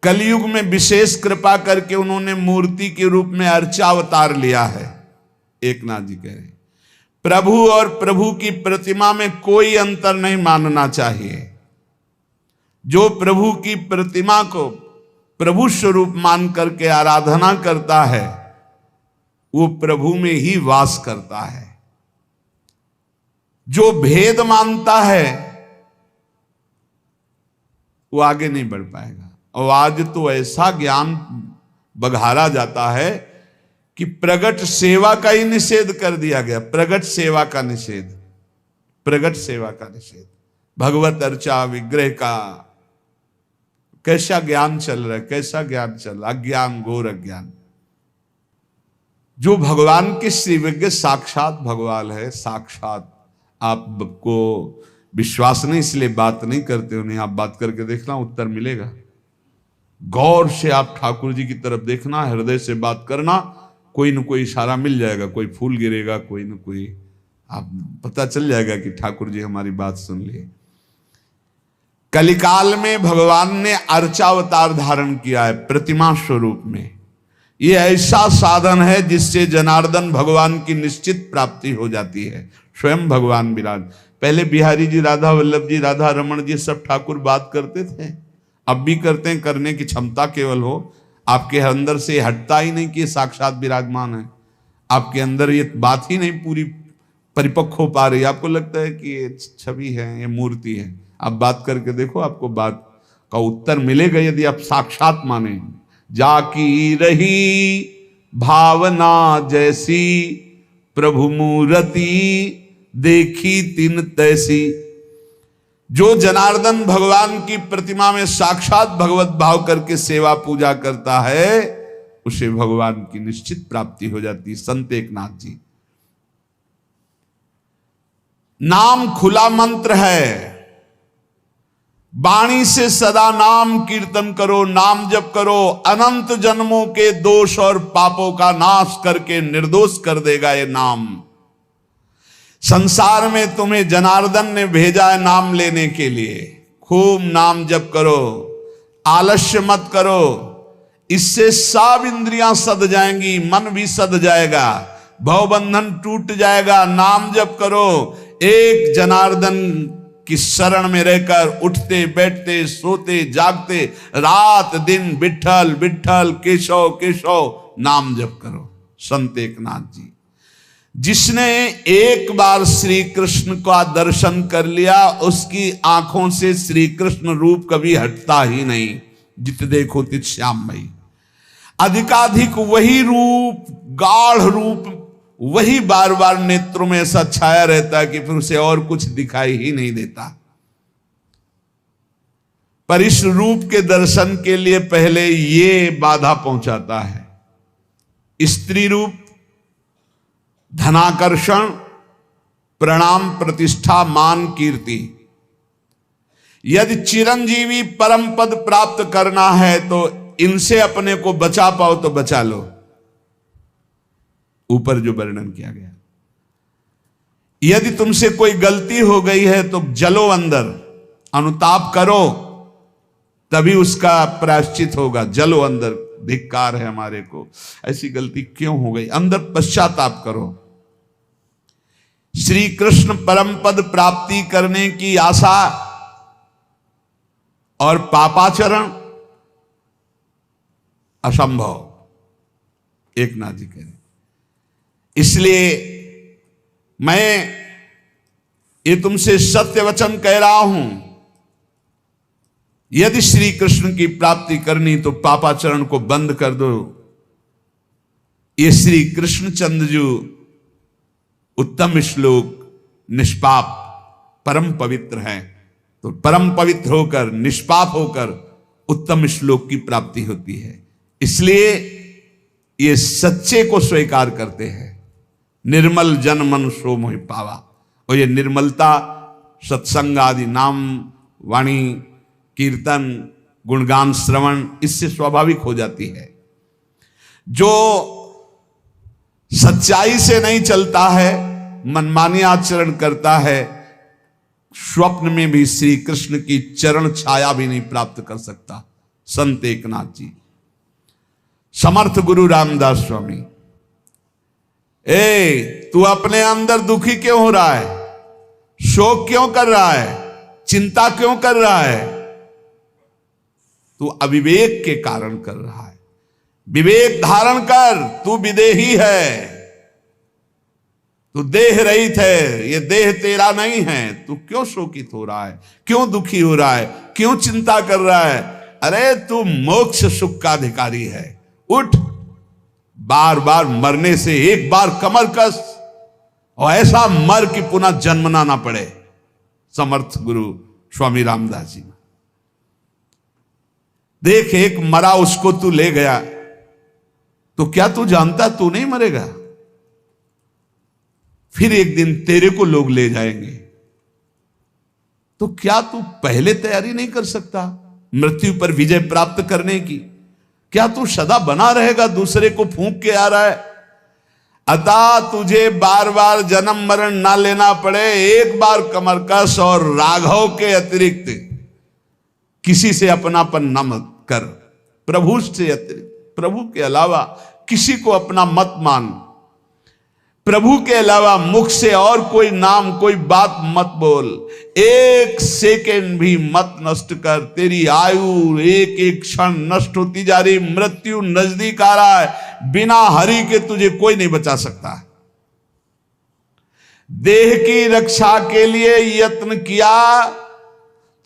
कलयुग में विशेष कृपा करके उन्होंने मूर्ति के रूप में अर्चावतार लिया है। एकनाथ जी कह रहे प्रभु और प्रभु की प्रतिमा में कोई अंतर नहीं मानना चाहिए। जो प्रभु की प्रतिमा को प्रभु स्वरूप मान करके आराधना करता है वो प्रभु में ही वास करता है। जो भेद मानता है वो आगे नहीं बढ़ पाएगा। और आज तो ऐसा ज्ञान बघारा जाता है कि प्रगट सेवा का ही निषेध कर दिया गया। प्रगट सेवा का निषेध, प्रगट सेवा का निषेध, भगवत अर्चा विग्रह का कैसा ज्ञान चल रहा है, कैसा ज्ञान चल रहा, अज्ञान, घोर अज्ञान। जो भगवान के श्रीविज्ञ साक्षात भगवान है, साक्षात। आपको विश्वास नहीं इसलिए बात नहीं करते उन्हें, आप बात करके देखना उत्तर मिलेगा। गौर से आप ठाकुर जी की तरफ देखना, हृदय से बात करना, कोई न कोई इशारा मिल जाएगा, कोई फूल गिरेगा, कोई न कोई, आप पता चल जाएगा कि ठाकुर जी हमारी बात सुन लिए। कलिकाल में भगवान ने अर्चावतार धारण किया है प्रतिमा स्वरूप में। यह ऐसा साधन है जिससे जनार्दन भगवान की निश्चित प्राप्ति हो जाती है। स्वयं भगवान विराज। पहले बिहारी जी, राधा वल्लभ जी, राधा रमन जी सब ठाकुर बात करते थे, अब भी करते हैं। करने की क्षमता केवल हो, आपके अंदर से हटता ही नहीं कि साक्षात विराजमान है। आपके अंदर ये बात ही नहीं पूरी परिपक्व हो पा रही। आपको लगता है कि ये छवि है, ये मूर्ति है। आप बात करके देखो, आपको बात का उत्तर मिलेगा यदि आप साक्षात माने। जाकी रही भावना जैसी, प्रभु मूर्ति देखी तिन तैसी। जो जनार्दन भगवान की प्रतिमा में साक्षात भगवत भाव करके सेवा पूजा करता है उसे भगवान की निश्चित प्राप्ति हो जाती है। संत एकनाथ जी, नाम खुला मंत्र है। वाणी से सदा नाम कीर्तन करो, नाम जप करो। अनंत जन्मों के दोष और पापों का नाश करके निर्दोष कर देगा ये नाम। संसार में तुम्हें जनार्दन ने भेजा है नाम लेने के लिए। खूब नाम जप करो, आलस्य मत करो। इससे सब इंद्रियां सद जाएंगी, मन भी सद जाएगा, भवबंधन टूट जाएगा। नाम जप करो। एक जनार्दन की शरण में रहकर उठते बैठते सोते जागते रात दिन विठ्ठल विठ्ठल केशव केशव नाम जप करो। संत एकनाथ जी। जिसने एक बार श्री कृष्ण का दर्शन कर लिया, उसकी आंखों से श्री कृष्ण रूप कभी हटता ही नहीं। जित देखो तित श्याममयी, अधिकाधिक वही रूप, गाढ़ रूप, वही बार बार नेत्रों में ऐसा छाया रहता है कि फिर उसे और कुछ दिखाई ही नहीं देता। पर इस रूप के दर्शन के लिए पहले ये बाधा पहुंचाता है। स्त्री रूप, धनाकर्षण, प्रणाम, प्रतिष्ठा, मान, कीर्ति। यदि चिरंजीवी परम पद प्राप्त करना है तो इनसे अपने को बचा पाओ तो बचा लो। ऊपर जो वर्णन किया गया, यदि तुमसे कोई गलती हो गई है तो जलो अंदर, अनुताप करो, तभी उसका प्रायश्चित होगा। जलो अंदर, धिक्कार है हमारे को, ऐसी गलती क्यों हो गई, अंदर पश्चाताप करो। श्री कृष्ण परम पद प्राप्ति करने की आशा और पापाचरण असंभव, एकनाथ जी कह रहे। इसलिए मैं ये तुमसे सत्य वचन कह रहा हूं, यदि श्री कृष्ण की प्राप्ति करनी तो पापाचरण को बंद कर दो। ये श्री कृष्णचंद्र जो उत्तम श्लोक, निष्पाप, परम पवित्र है, तो परम पवित्र होकर, निष्पाप होकर उत्तम श्लोक की प्राप्ति होती है। इसलिए ये सच्चे को स्वीकार करते हैं। निर्मल जन मन सो मोहि पावा। और ये निर्मलता सत्संग आदि, नाम, वाणी, कीर्तन, गुणगान, श्रवण, इससे स्वाभाविक हो जाती है। जो सच्चाई से नहीं चलता है, मनमानी आचरण करता है, स्वप्न में भी श्री कृष्ण की चरण छाया भी नहीं प्राप्त कर सकता। संत एकनाथ जी, समर्थ गुरु रामदास स्वामी, तू अपने अंदर दुखी क्यों हो रहा है, शोक क्यों कर रहा है, चिंता क्यों कर रहा है? तू अविवेक के कारण कर रहा है। विवेक धारण कर, तू विदेही है, तू देह रहित है, ये देह तेरा नहीं है। तू क्यों शोकित हो रहा है, क्यों दुखी हो रहा है, क्यों चिंता कर रहा है? अरे तू मोक्ष सुख का अधिकारी है, उठ। बार बार मरने से एक बार कमर कस और ऐसा मर कि पुनः जन्मना ना पड़े। समर्थ गुरु स्वामी रामदास जी, देख, एक मरा उसको तू ले गया, तो क्या तू जानता तू नहीं मरेगा? फिर एक दिन तेरे को लोग ले जाएंगे, तो क्या तू पहले तैयारी नहीं कर सकता मृत्यु पर विजय प्राप्त करने की? क्या तू सदा बना रहेगा दूसरे को फूंक के आ रहा है? अतः तुझे बार बार जन्म मरण ना लेना पड़े, एक बार कमर कस और राघव के अतिरिक्त किसी से अपनापन न मत कर। प्रभु से अतिरिक्त, प्रभु के अलावा किसी को अपना मत मान। प्रभु के अलावा मुख से और कोई नाम, कोई बात मत बोल। एक सेकेंड भी मत नष्ट कर। तेरी आयु एक एक क्षण नष्ट होती जा रही, मृत्यु नजदीक आ रहा है। बिना हरि के तुझे कोई नहीं बचा सकता। देह की रक्षा के लिए यत्न किया,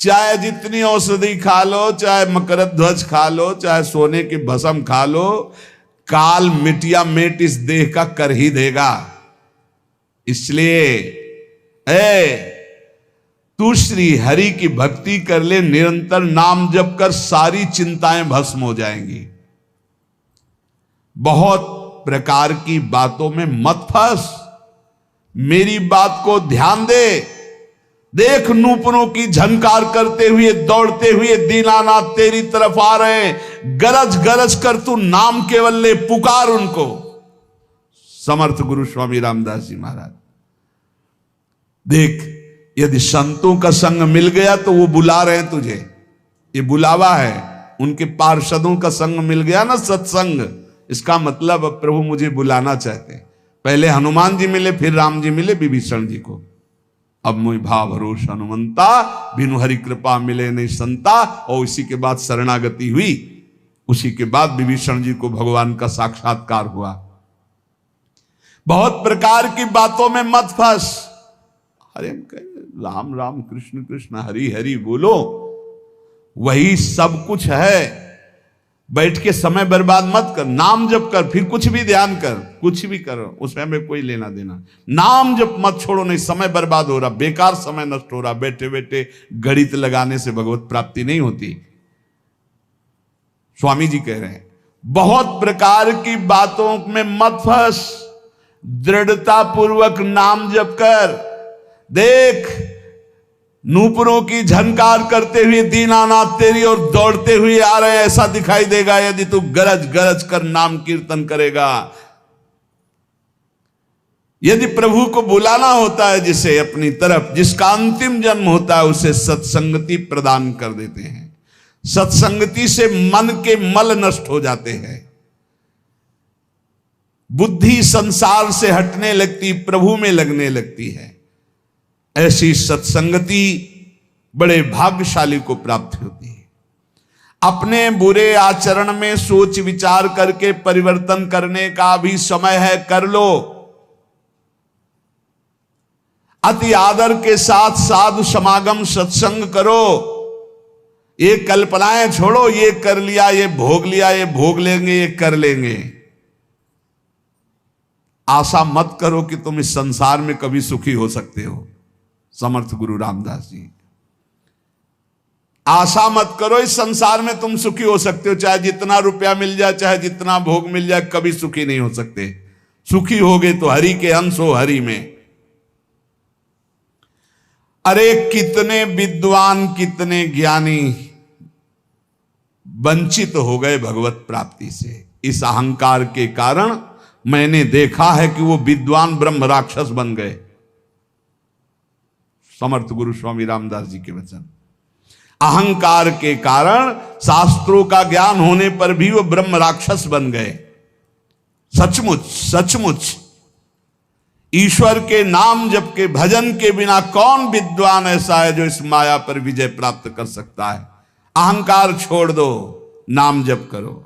चाहे जितनी औषधि खा लो, चाहे मकरध्वज खा लो, चाहे सोने की भस्म खा लो, काल मिटिया मेट इस देह का कर ही देगा। इसलिए तू श्री हरि की भक्ति कर ले, निरंतर नाम जप कर, सारी चिंताएं भस्म हो जाएंगी। बहुत प्रकार की बातों में मत फंस, मेरी बात को ध्यान दे। देख, नूपुरों की झंकार करते हुए, दौड़ते हुए दीनानाथ तेरी तरफ आ रहे हैं। गरज गरज कर तू नाम केवल ले, पुकार उनको। समर्थ गुरु स्वामी रामदास जी महाराज, देख, यदि संतों का संग मिल गया तो वो बुला रहे हैं तुझे, ये बुलावा है। उनके पार्षदों का संग मिल गया ना, सत्संग, इसका मतलब अब प्रभु मुझे बुलाना चाहते हैं। पहले हनुमान जी मिले, फिर राम जी मिले विभीषण जी को। अब मोहि भाव भरोस हनुमंता, बिनु हरि कृपा मिले नहीं संता। और इसी के बाद शरणागति हुई, उसी के बाद विभीषण जी को भगवान का साक्षात्कार हुआ। बहुत प्रकार की बातों में मत फंस। अरे हम कह राम राम कृष्ण कृष्ण हरि हरि बोलो, वही सब कुछ है। बैठ के समय बर्बाद मत कर, नाम जप कर, फिर कुछ भी ध्यान कर, कुछ भी करो, उसमें हमें कोई लेना देना। नाम जप मत छोड़ो, नहीं समय बर्बाद हो रहा, बेकार समय नष्ट हो रहा। बैठे बैठे गणित लगाने से भगवत प्राप्ति नहीं होती। स्वामी जी कह रहे हैं बहुत प्रकार की बातों में मत फंस, दृढ़ता पूर्वक नाम जप कर। देख नूपुरों की झनकार करते हुए दीनानाथ तेरी ओर दौड़ते हुए आ रहे हैं, ऐसा दिखाई देगा यदि तू गरज गरज कर नाम कीर्तन करेगा। यदि प्रभु को बुलाना होता है जिसे अपनी तरफ, जिसका अंतिम जन्म होता है, उसे सत्संगति प्रदान कर देते हैं। सत्संगति से मन के मल नष्ट हो जाते हैं, बुद्धि संसार से हटने लगती, प्रभु में लगने लगती है। ऐसी सत्संगति बड़े भाग्यशाली को प्राप्त होती है। अपने बुरे आचरण में सोच विचार करके परिवर्तन करने का भी समय है, कर लो। अति आदर के साथ साधु समागम सत्संग करो। ये कल्पनाएं छोड़ो, ये कर लिया, ये भोग लिया, ये भोग लेंगे, ये कर लेंगे। आशा मत करो कि तुम इस संसार में कभी सुखी हो सकते हो। समर्थ गुरु रामदास जी, आशा मत करो इस संसार में तुम सुखी हो सकते हो। चाहे जितना रुपया मिल जाए, चाहे जितना भोग मिल जाए, कभी सुखी नहीं हो सकते। सुखी होगे तो हरि के अंश हो, हरि में। अरे कितने विद्वान, कितने ज्ञानी वंचित हो गए भगवत प्राप्ति से। इस अहंकार के कारण मैंने देखा है कि वो विद्वान ब्रह्म राक्षस बन गए। समर्थ गुरु स्वामी रामदास जी के वचन। अहंकार के कारण शास्त्रों का ज्ञान होने पर भी वो ब्रह्म राक्षस बन गए। सचमुच सचमुच ईश्वर के नाम जप के भजन के बिना कौन विद्वान ऐसा है जो इस माया पर विजय प्राप्त कर सकता है। अहंकार छोड़ दो, नाम जप करो।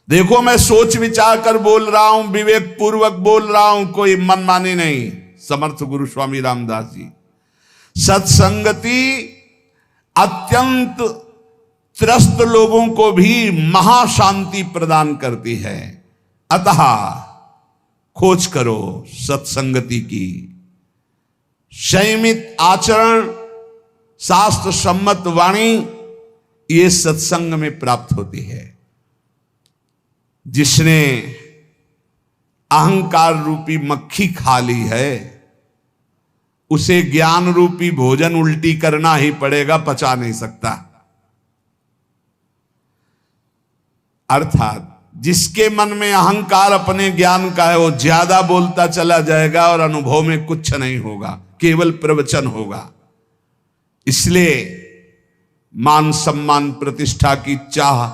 देखो मैं सोच विचार कर बोल रहा हूं, विवेक पूर्वक बोल रहा हूं, कोई मनमानी नहीं। समर्थ गुरु स्वामी रामदास जी। सत्संगति अत्यंत त्रस्त लोगों को भी महाशांति प्रदान करती है। अतः खोज करो सत्संगति की। संयमित आचरण, शास्त्र सम्मत वाणी, ये सत्संग में प्राप्त होती है। जिसने अहंकार रूपी मक्खी खा ली है, उसे ज्ञान रूपी भोजन उल्टी करना ही पड़ेगा, पचा नहीं सकता। अर्थात जिसके मन में अहंकार अपने ज्ञान का है, वो ज्यादा बोलता चला जाएगा और अनुभव में कुछ नहीं होगा, केवल प्रवचन होगा। इसलिए मान सम्मान प्रतिष्ठा की चाह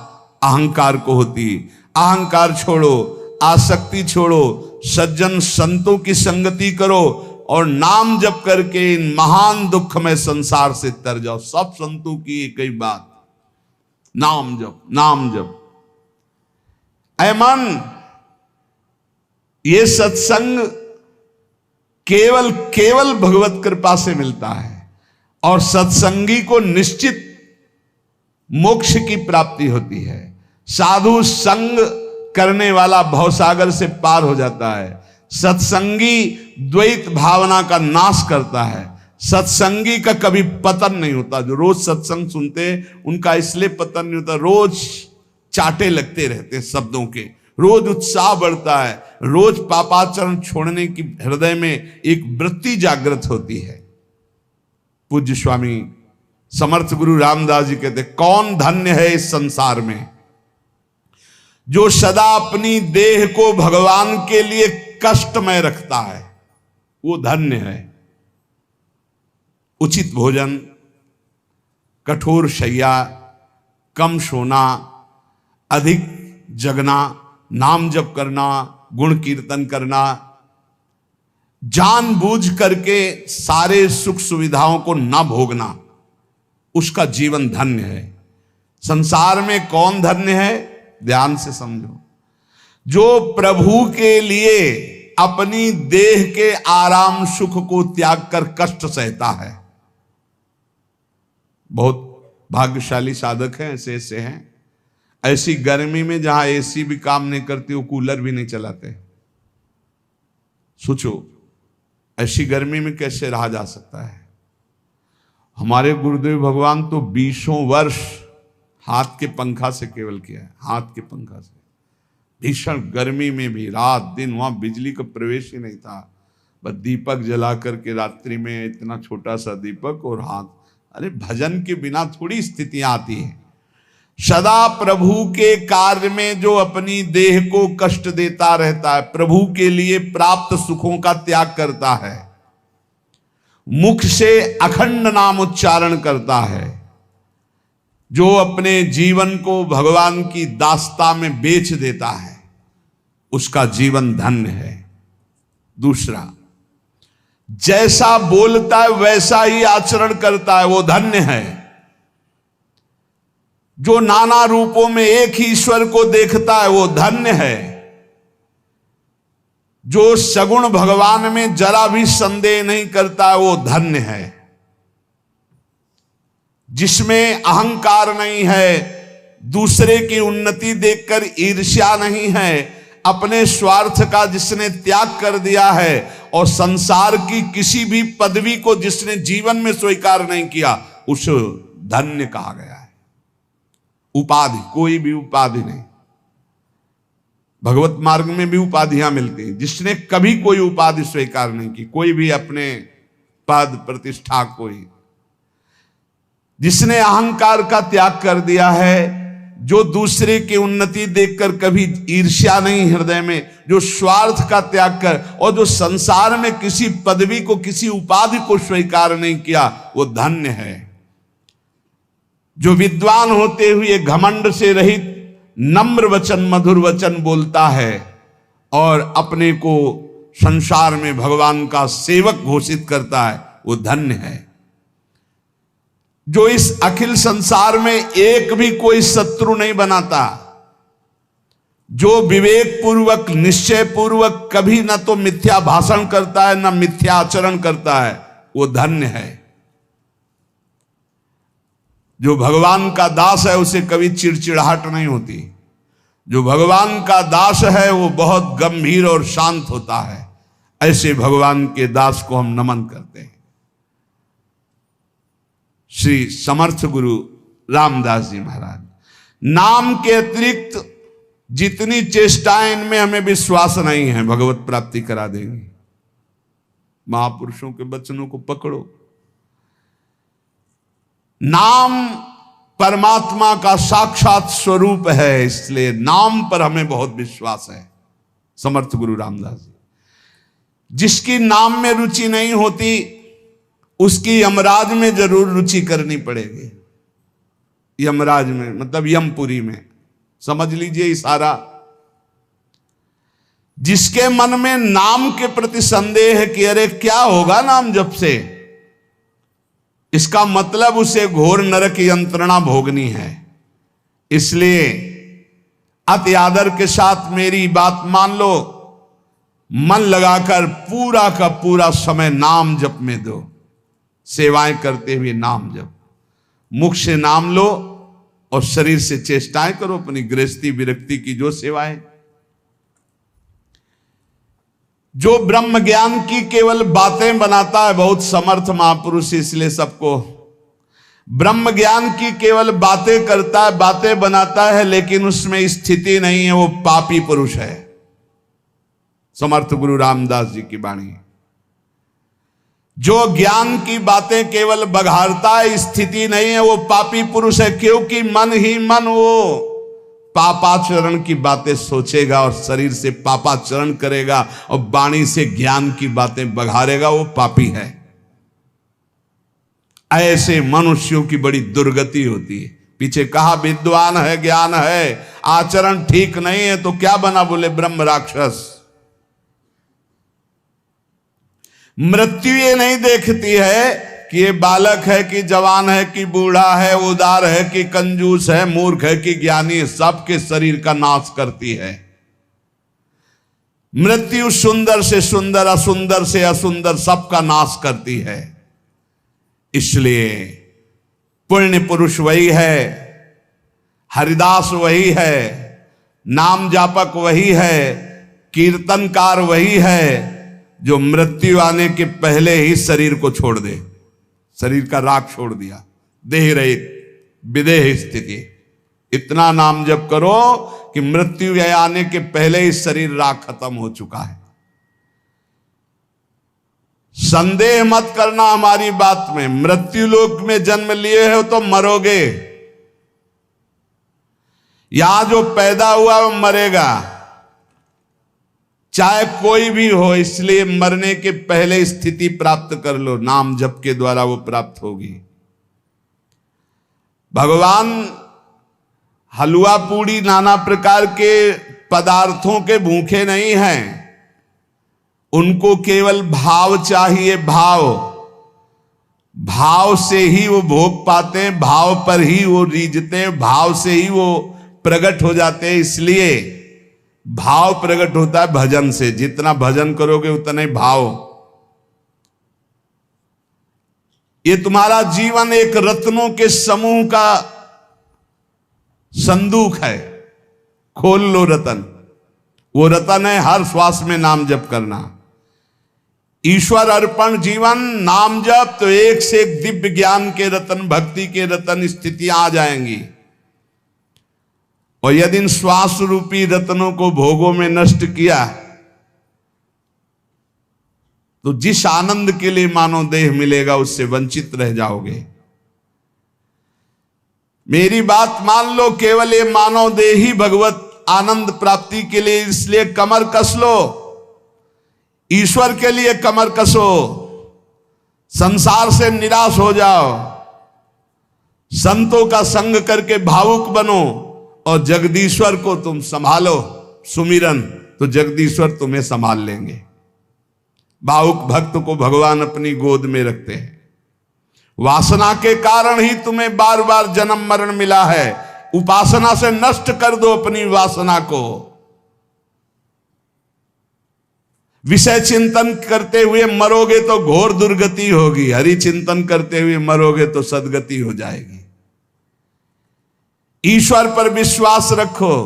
अहंकार को होती। अहंकार छोड़ो, आसक्ति छोड़ो, सज्जन संतों की संगति करो और नाम जप करके इन महान दुख में संसार से तर जाओ। सब संतों की एक ही बात, नाम जप, नाम जप। ऐ मन, ये सत्संग केवल केवल भगवत कृपा से मिलता है और सत्संगी को निश्चित मोक्ष की प्राप्ति होती है। साधु संग करने वाला भवसागर से पार हो जाता है। सत्संगी द्वैत भावना का नाश करता है। सत्संगी का कभी पतन नहीं होता। जो रोज सत्संग सुनते उनका इसलिए पतन नहीं होता, रोज चाटे लगते रहते शब्दों के, रोज उत्साह बढ़ता है, रोज पापाचरण छोड़ने की हृदय में एक वृत्ति जागृत होती है। पूज्य स्वामी समर्थ गुरु रामदास जी कहते, कौन धन्य है इस संसार में जो सदा अपनी देह को भगवान के लिए कष्टमय रखता है, वो धन्य है। उचित भोजन, कठोर शैया, कम सोना, अधिक जगना, नाम जप करना, गुण कीर्तन करना, जानबूझ करके सारे सुख सुविधाओं को ना भोगना, उसका जीवन धन्य है। संसार में कौन धन्य है? ध्यान से समझो। जो प्रभु के लिए अपनी देह के आराम सुख को त्याग कर कष्ट सहता है। बहुत भाग्यशाली साधक हैं, ऐसे ऐसे हैं। ऐसी गर्मी में जहां एसी भी काम नहीं करती, वो कूलर भी नहीं चलाते। सोचो ऐसी गर्मी में कैसे रहा जा सकता है। हमारे गुरुदेव भगवान तो 20 वर्ष हाथ के पंखा से केवल किया है, हाथ के पंखा से। भीषण गर्मी में भी रात दिन, वहां बिजली का प्रवेश ही नहीं था, बस दीपक जला करके रात्रि में, इतना छोटा सा दीपक और हाथ। अरे भजन के बिना थोड़ी स्थितियां आती हैं। सदा प्रभु के कार्य में जो अपनी देह को कष्ट देता रहता है, प्रभु के लिए प्राप्त सुखों का त्याग करता है, मुख से अखंड नाम उच्चारण करता है, जो अपने जीवन को भगवान की दास्ता में बेच देता है, उसका जीवन धन्य है। दूसरा, जैसा बोलता है वैसा ही आचरण करता है, वो धन्य है। जो नाना रूपों में एक ही ईश्वर को देखता है, वो धन्य है। जो सगुण भगवान में जरा भी संदेह नहीं करता है, वो धन्य है। जिसमें अहंकार नहीं है, दूसरे की उन्नति देखकर ईर्ष्या नहीं है, अपने स्वार्थ का जिसने त्याग कर दिया है और संसार की किसी भी पदवी को जिसने जीवन में स्वीकार नहीं किया, उस धन्य कहा गया है। उपाधि, कोई भी उपाधि नहीं। भगवत मार्ग में भी उपाधियां मिलती हैं। जिसने कभी कोई उपाधि स्वीकार नहीं की, कोई भी अपने पद प्रतिष्ठा, कोई जिसने अहंकार का त्याग कर दिया है, जो दूसरे की उन्नति देखकर कभी ईर्ष्या नहीं हृदय में, जो स्वार्थ का त्याग कर, और जो संसार में किसी पदवी को, किसी उपाधि को स्वीकार नहीं किया, वो धन्य है। जो विद्वान होते हुए घमंड से रहित नम्र वचन, मधुर वचन बोलता है और अपने को संसार में भगवान का सेवक घोषित करता है, वो धन्य है। जो इस अखिल संसार में एक भी कोई शत्रु नहीं बनाता, जो विवेक पूर्वक, निश्चय पूर्वक कभी न तो मिथ्या भाषण करता है, न मिथ्या आचरण करता है, वो धन्य है। जो भगवान का दास है, उसे कभी चिड़चिड़ाहट नहीं होती। जो भगवान का दास है, वो बहुत गंभीर और शांत होता है। ऐसे भगवान के दास को हम नमन करते हैं। श्री समर्थ गुरु रामदास जी महाराज, नाम के अतिरिक्त जितनी चेष्टाएं, इनमें हमें विश्वास नहीं है भगवत प्राप्ति करा देंगी। महापुरुषों के वचनों को पकड़ो। नाम परमात्मा का साक्षात स्वरूप है, इसलिए नाम पर हमें बहुत विश्वास है। समर्थ गुरु रामदास जी, जिसकी नाम में रुचि नहीं होती, उसकी यमराज में जरूर रुचि करनी पड़ेगी। यमराज में मतलब यमपुरी में, समझ लीजिए इशारा। जिसके मन में नाम के प्रति संदेह है कि अरे क्या होगा नाम जप से, इसका मतलब उसे घोर नरक यंत्रणा भोगनी है। इसलिए अति आदर के साथ मेरी बात मान लो, मन लगाकर पूरा का पूरा समय नाम जप में दो। सेवाएं करते हुए नाम जप, मुख से नाम लो और शरीर से चेष्टाएं करो अपनी गृहस्थी विरक्ति की जो सेवाएं। जो ब्रह्म ज्ञान की केवल बातें बनाता है, बहुत समर्थ महापुरुष, इसलिए सबको ब्रह्म ज्ञान की केवल बातें करता है, बातें बनाता है, लेकिन उसमें स्थिति नहीं है, वो पापी पुरुष है। समर्थ गुरु रामदास जी की वाणी। जो ज्ञान की बातें केवल बघारता है, स्थिति नहीं है, वो पापी पुरुष है। क्योंकि मन ही मन वो पापाचरण की बातें सोचेगा और शरीर से पापाचरण करेगा और वाणी से ज्ञान की बातें बघारेगा, वो पापी है। ऐसे मनुष्यों की बड़ी दुर्गति होती है। पीछे कहा विद्वान है, ज्ञान है, आचरण ठीक नहीं है तो क्या बना, बोले ब्रह्म राक्षस। मृत्यु ये नहीं देखती है कि ये बालक है कि जवान है कि बूढ़ा है, उदार है कि कंजूस है, मूर्ख है कि ज्ञानी है, सबके शरीर का नाश करती है। मृत्यु सुंदर से सुंदर, असुंदर से असुंदर सबका नाश करती है। इसलिए पुण्य पुरुष वही है, हरिदास वही है, नाम जापक वही है, कीर्तनकार वही है जो मृत्यु आने के पहले ही शरीर को छोड़ दे, शरीर का राग छोड़ दिया, देह रहित विदेह स्थिति। इतना नाम जप करो कि मृत्यु आने के पहले ही शरीर राग खत्म हो चुका है। संदेह मत करना हमारी बात में, मृत्यु लोक में जन्म लिए हो तो मरोगे। यहां जो पैदा हुआ वो मरेगा, चाहे कोई भी हो। इसलिए मरने के पहले स्थिति प्राप्त कर लो, नाम जप के द्वारा वो प्राप्त होगी। भगवान हलवा पूड़ी नाना प्रकार के पदार्थों के भूखे नहीं हैं, उनको केवल भाव चाहिए। भाव से ही वो भोग पाते हैं, भाव पर ही वो रीझते हैं, भाव से ही वो प्रकट हो जाते हैं। इसलिए भाव प्रकट होता है भजन से, जितना भजन करोगे उतना ही भाव। ये तुम्हारा जीवन एक रत्नों के समूह का संदूक है, खोल लो रतन। वो रतन है हर श्वास में नाम जप करना। ईश्वर अर्पण जीवन, नाम जप, तो एक से एक दिव्य ज्ञान के रतन, भक्ति के रतन स्थितियां आ जाएंगी। और यदि इन श्वास रूपी रत्नों को भोगों में नष्ट किया तो जिस आनंद के लिए मानव देह मिलेगा उससे वंचित रह जाओगे। मेरी बात मान लो, केवल ये मानव देह ही भगवत आनंद प्राप्ति के लिए, इसलिए कमर कस लो, ईश्वर के लिए कमर कसो, संसार से निराश हो जाओ, संतों का संग करके भावुक बनो और जगदीश्वर को तुम संभालो सुमिरन, तो जगदीश्वर तुम्हें संभाल लेंगे। भावुक भक्त को भगवान अपनी गोद में रखते हैं। वासना के कारण ही तुम्हें बार बार जन्म मरण मिला है। उपासना से नष्ट कर दो अपनी वासना को। विषय चिंतन करते हुए मरोगे तो घोर दुर्गति होगी, हरि चिंतन करते हुए मरोगे तो सदगति हो जाएगी। ईश्वर पर विश्वास रखो,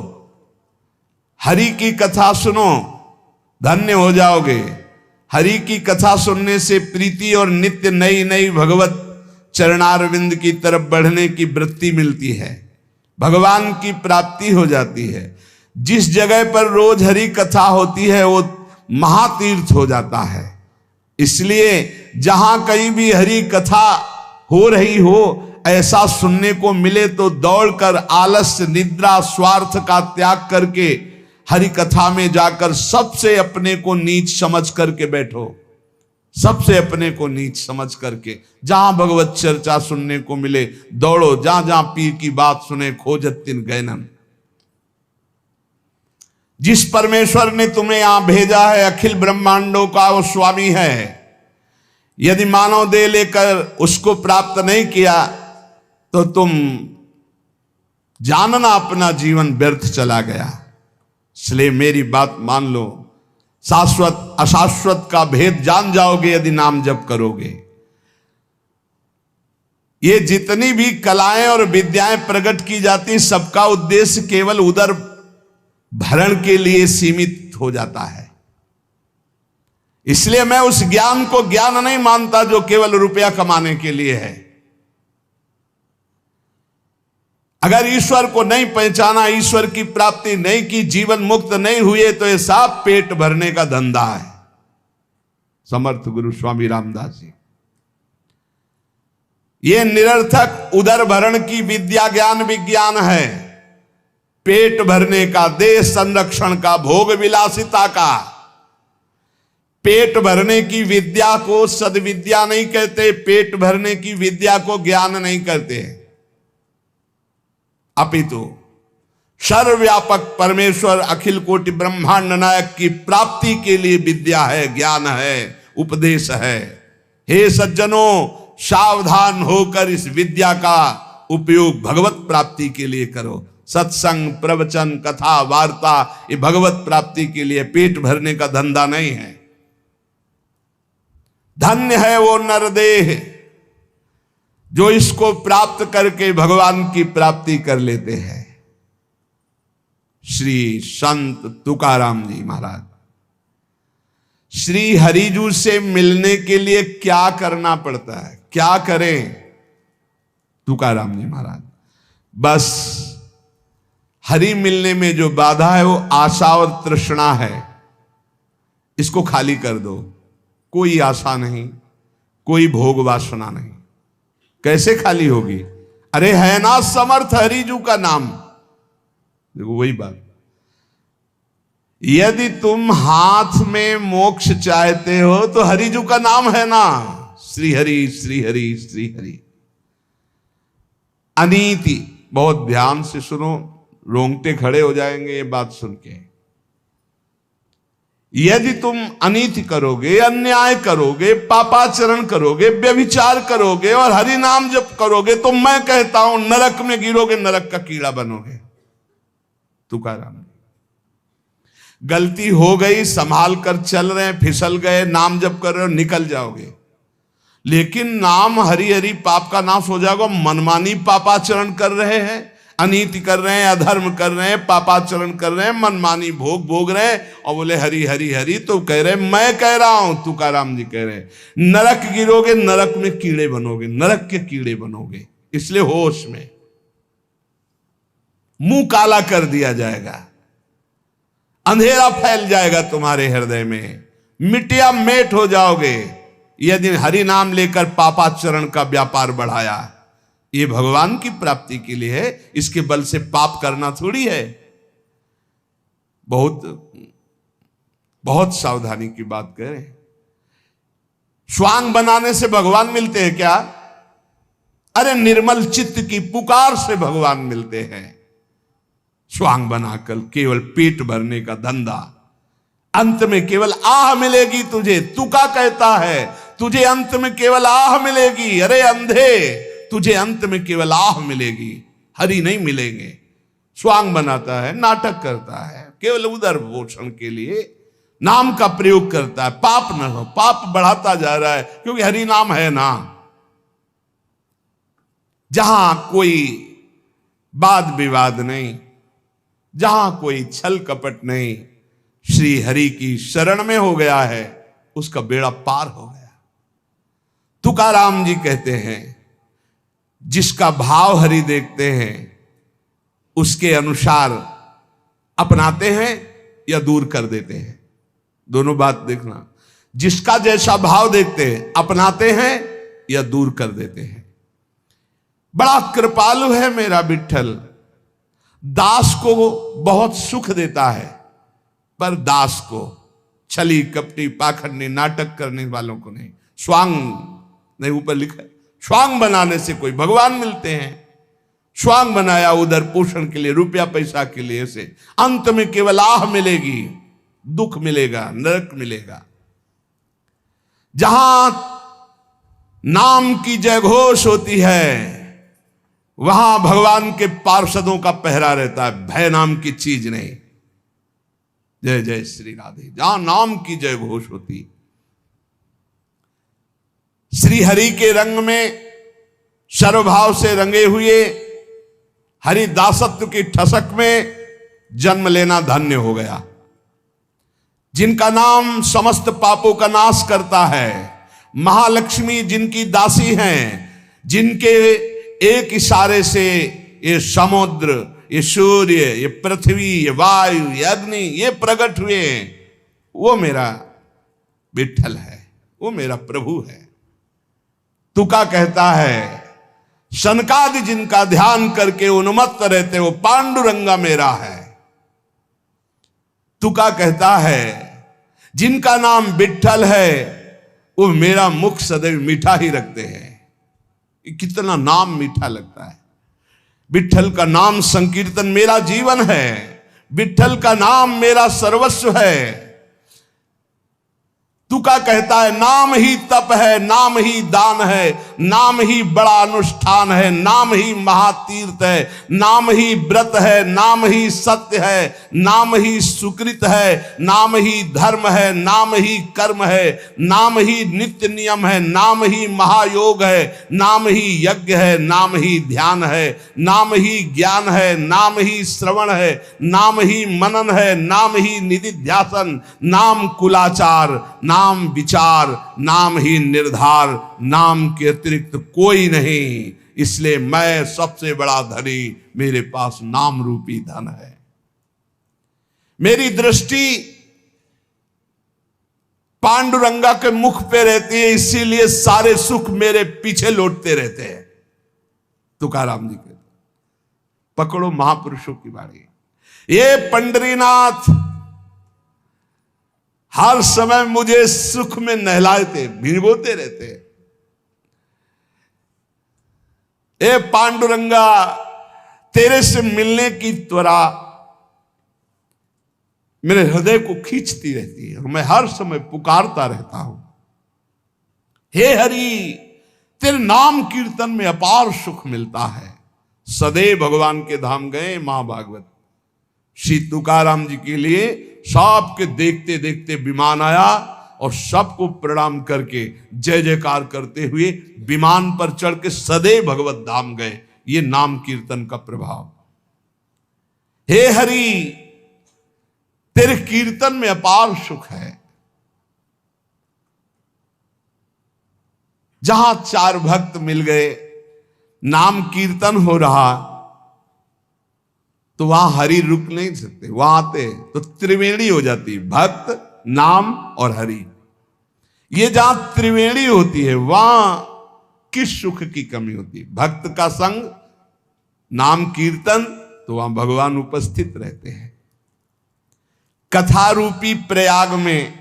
हरि की कथा सुनो, धन्य हो जाओगे। हरि की कथा सुनने से प्रीति और नित्य नई नई भगवत चरणारविंद की तरफ बढ़ने की वृत्ति मिलती है, भगवान की प्राप्ति हो जाती है। जिस जगह पर रोज हरि कथा होती है वो महातीर्थ हो जाता है। इसलिए जहां कहीं भी हरि कथा हो रही हो, ऐसा सुनने को मिले तो दौड़कर आलस्य, निद्रा, स्वार्थ का त्याग करके हरि कथा में जाकर सबसे अपने को नीच समझ करके बैठो। सबसे अपने को नीच समझ करके जहां भगवत चर्चा सुनने को मिले दौड़ो, जहां जहां पीर की बात सुने खोजत तिन गैनन। जिस परमेश्वर ने तुम्हें यहां भेजा है, अखिल ब्रह्मांडों का वो स्वामी है। यदि मानव देह लेकर उसको प्राप्त नहीं किया तो तुम जानना अपना जीवन व्यर्थ चला गया। इसलिए मेरी बात मान लो, शाश्वत अशाश्वत का भेद जान जाओगे यदि नाम जप करोगे। ये जितनी भी कलाएं और विद्याएं प्रकट की जाती, सबका उद्देश्य केवल उदर भरण के लिए सीमित हो जाता है। इसलिए मैं उस ज्ञान को ज्ञान नहीं मानता जो केवल रुपया कमाने के लिए है। अगर ईश्वर को नहीं पहचाना, ईश्वर की प्राप्ति नहीं की, जीवन मुक्त नहीं हुए, तो ये सब पेट भरने का धंधा है। समर्थ गुरु स्वामी रामदास जी, ये निरर्थक उदर भरण की विद्या ज्ञान विज्ञान है। पेट भरने का, देश संरक्षण का, भोग विलासिता का। पेट भरने की विद्या को सद्विद्या नहीं कहते, पेट भरने की विद्या को ज्ञान नहीं कहते, अपितु सर्वव्यापक परमेश्वर अखिल कोटि ब्रह्मांड नायक की प्राप्ति के लिए विद्या है, ज्ञान है, उपदेश है। हे सज्जनों, सावधान होकर इस विद्या का उपयोग भगवत प्राप्ति के लिए करो। सत्संग, प्रवचन, कथा, वार्ता ये भगवत प्राप्ति के लिए पेट भरने का धंधा नहीं है। धन्य है वो नरदेह जो इसको प्राप्त करके भगवान की प्राप्ति कर लेते हैं। श्री संत तुकाराम जी महाराज, श्री हरिजू से मिलने के लिए क्या करना पड़ता है, क्या करें? तुकाराम जी महाराज, बस हरि मिलने में जो बाधा है वो आशा और तृष्णा है, इसको खाली कर दो। कोई आशा नहीं, कोई भोग वासना नहीं। कैसे खाली होगी? अरे है ना समर्थ हरिजू का नाम। देखो वही बात, यदि तुम हाथ में मोक्ष चाहते हो तो हरिजू का नाम है ना, श्री हरि श्री हरि श्री हरि। अनीति, बहुत ध्यान से सुनो, रोंगटे खड़े हो जाएंगे ये बात सुन के। यदि तुम अनीति करोगे, अन्याय करोगे, पापाचरण करोगे, व्यभिचार करोगे और हरि नाम जप करोगे तो मैं कहता हूं नरक में गिरोगे, नरक का कीड़ा बनोगे। तुकाराम, गलती हो गई, संभाल कर चल रहे हैं, फिसल गए, नाम जप कर रहे हो, निकल जाओगे। लेकिन नाम हरि हरि पाप का नाश हो जाएगा। मनमानी पापाचरण कर रहे हैं, अनीति कर रहे हैं, अधर्म कर रहे हैं, पापाचरण कर रहे हैं, मनमानी भोग भोग रहे हैं और बोले हरि हरि हरि, तो कह रहे मैं कह रहा हूं, तुकाराम जी कह रहे हैं नरक गिरोगे, नरक में कीड़े बनोगे, नरक के कीड़े बनोगे। इसलिए होश में, मुंह काला कर दिया जाएगा, अंधेरा फैल जाएगा तुम्हारे हृदय में, मिटिया मेट हो जाओगे यदि हरि नाम लेकर पापाचरण का व्यापार बढ़ाया। ये भगवान की प्राप्ति के लिए है, इसके बल से पाप करना थोड़ी है। बहुत बहुत सावधानी की बात करें। स्वांग बनाने से भगवान मिलते हैं क्या? अरे निर्मल चित्त की पुकार से भगवान मिलते हैं। स्वांग बनाकर केवल पेट भरने का धंधा, अंत में केवल आह मिलेगी तुझे। तुका कहता है तुझे अंत में केवल आह मिलेगी। अरे अंधे, तुझे अंत में केवल आह मिलेगी, हरि नहीं मिलेंगे। स्वांग बनाता है, नाटक करता है, केवल उदर पोषण के लिए नाम का प्रयोग करता है। पाप न हो, पाप बढ़ाता जा रहा है क्योंकि हरि नाम है ना। जहां कोई वाद विवाद नहीं, जहां कोई छल कपट नहीं, श्री हरि की शरण में हो गया है, उसका बेड़ा पार हो गया। तुकाराम जी कहते हैं जिसका भाव हरि देखते हैं उसके अनुसार अपनाते हैं या दूर कर देते हैं। दोनों बात देखना, जिसका जैसा भाव देखते हैं अपनाते हैं या दूर कर देते हैं। बड़ा कृपालु है मेरा विठ्ठल, दास को बहुत सुख देता है पर दास को, छली कपटी पाखंडी नाटक करने वालों को नहीं। स्वांग नहीं, ऊपर लिखा है स्वांग बनाने से कोई भगवान मिलते हैं। स्वांग बनाया उधर पोषण के लिए, रुपया पैसा के लिए, से अंत में केवल आह मिलेगी, दुख मिलेगा, नरक मिलेगा। जहां नाम की जयघोष होती है वहां भगवान के पार्षदों का पहरा रहता है, भय नाम की चीज नहीं। जय जय श्री राधे। जहां नाम की जयघोष होती, श्री हरि के रंग में सर्वभाव से रंगे हुए हरि दासत्व की ठसक में जन्म लेना धन्य हो गया। जिनका नाम समस्त पापों का नाश करता है, महालक्ष्मी जिनकी दासी हैं, जिनके एक इशारे से ये समुद्र, ये सूर्य, ये पृथ्वी, ये वायु, ये अग्नि, ये प्रकट हुए, वो मेरा विठ्ठल है, वो मेरा प्रभु है। तुका कहता है सनकादि जिनका ध्यान करके उन्मत्त रहते वो पांडुरंगा मेरा है। तुका कहता है जिनका नाम विठ्ठल है वो मेरा मुख सदैव मीठा ही रखते हैं। कितना नाम मीठा लगता है। विठ्ठल का नाम संकीर्तन मेरा जीवन है, विठ्ठल का नाम मेरा सर्वस्व है। तुका कहता है नाम ही तप है, नाम ही दान है, नाम ही बड़ा अनुष्ठान है, नाम ही महातीर्थ है, नाम ही व्रत है, नाम ही सत्य है, नाम ही सुकृत है, नाम ही धर्म है, नाम ही कर्म है, नाम ही नित्य नियम है, नाम ही महायोग है, नाम ही यज्ञ है, नाम ही ध्यान है, नाम ही ज्ञान है, नाम ही श्रवण है, नाम ही मनन है, नाम ही निधिध्यासन, नाम कुलाचार, नाम विचार, नाम ही निर्धार, नाम के अतिरिक्त कोई नहीं। इसलिए मैं सबसे बड़ा धनी, मेरे पास नाम रूपी धन है। मेरी दृष्टि पांडुरंगा के मुख पे रहती है, इसीलिए सारे सुख मेरे पीछे लौटते रहते हैं। तुकाराम जी कहते, पकड़ो महापुरुषों की बाणी। ये पंडरीनाथ हर समय मुझे सुख में नहलाते, भिगोते रहते। ए पांडुरंगा, तेरे से मिलने की त्वरा मेरे हृदय को खींचती रहती है और मैं हर समय पुकारता रहता हूं, हे हरि, तेरे नाम कीर्तन में अपार सुख मिलता है। सदैव भगवान के धाम गए महाभागवत, श्री तुकाराम जी के लिए सबके देखते देखते विमान आया और सबको प्रणाम करके जय जयकार करते हुए विमान पर चढ़ के सदैव भगवत धाम गए। ये नाम कीर्तन का प्रभाव। हे हरि, तेरे कीर्तन में अपार सुख है। जहां चार भक्त मिल गए, नाम कीर्तन हो रहा, तो वहां हरि रुक नहीं सकते, वहां आते तो त्रिवेणी हो जाती, भक्त, नाम और हरि। ये जहां त्रिवेणी होती है वहां किस सुख की कमी होती है? भक्त का संग, नाम कीर्तन, तो वहां भगवान उपस्थित रहते हैं। कथा रूपी प्रयाग में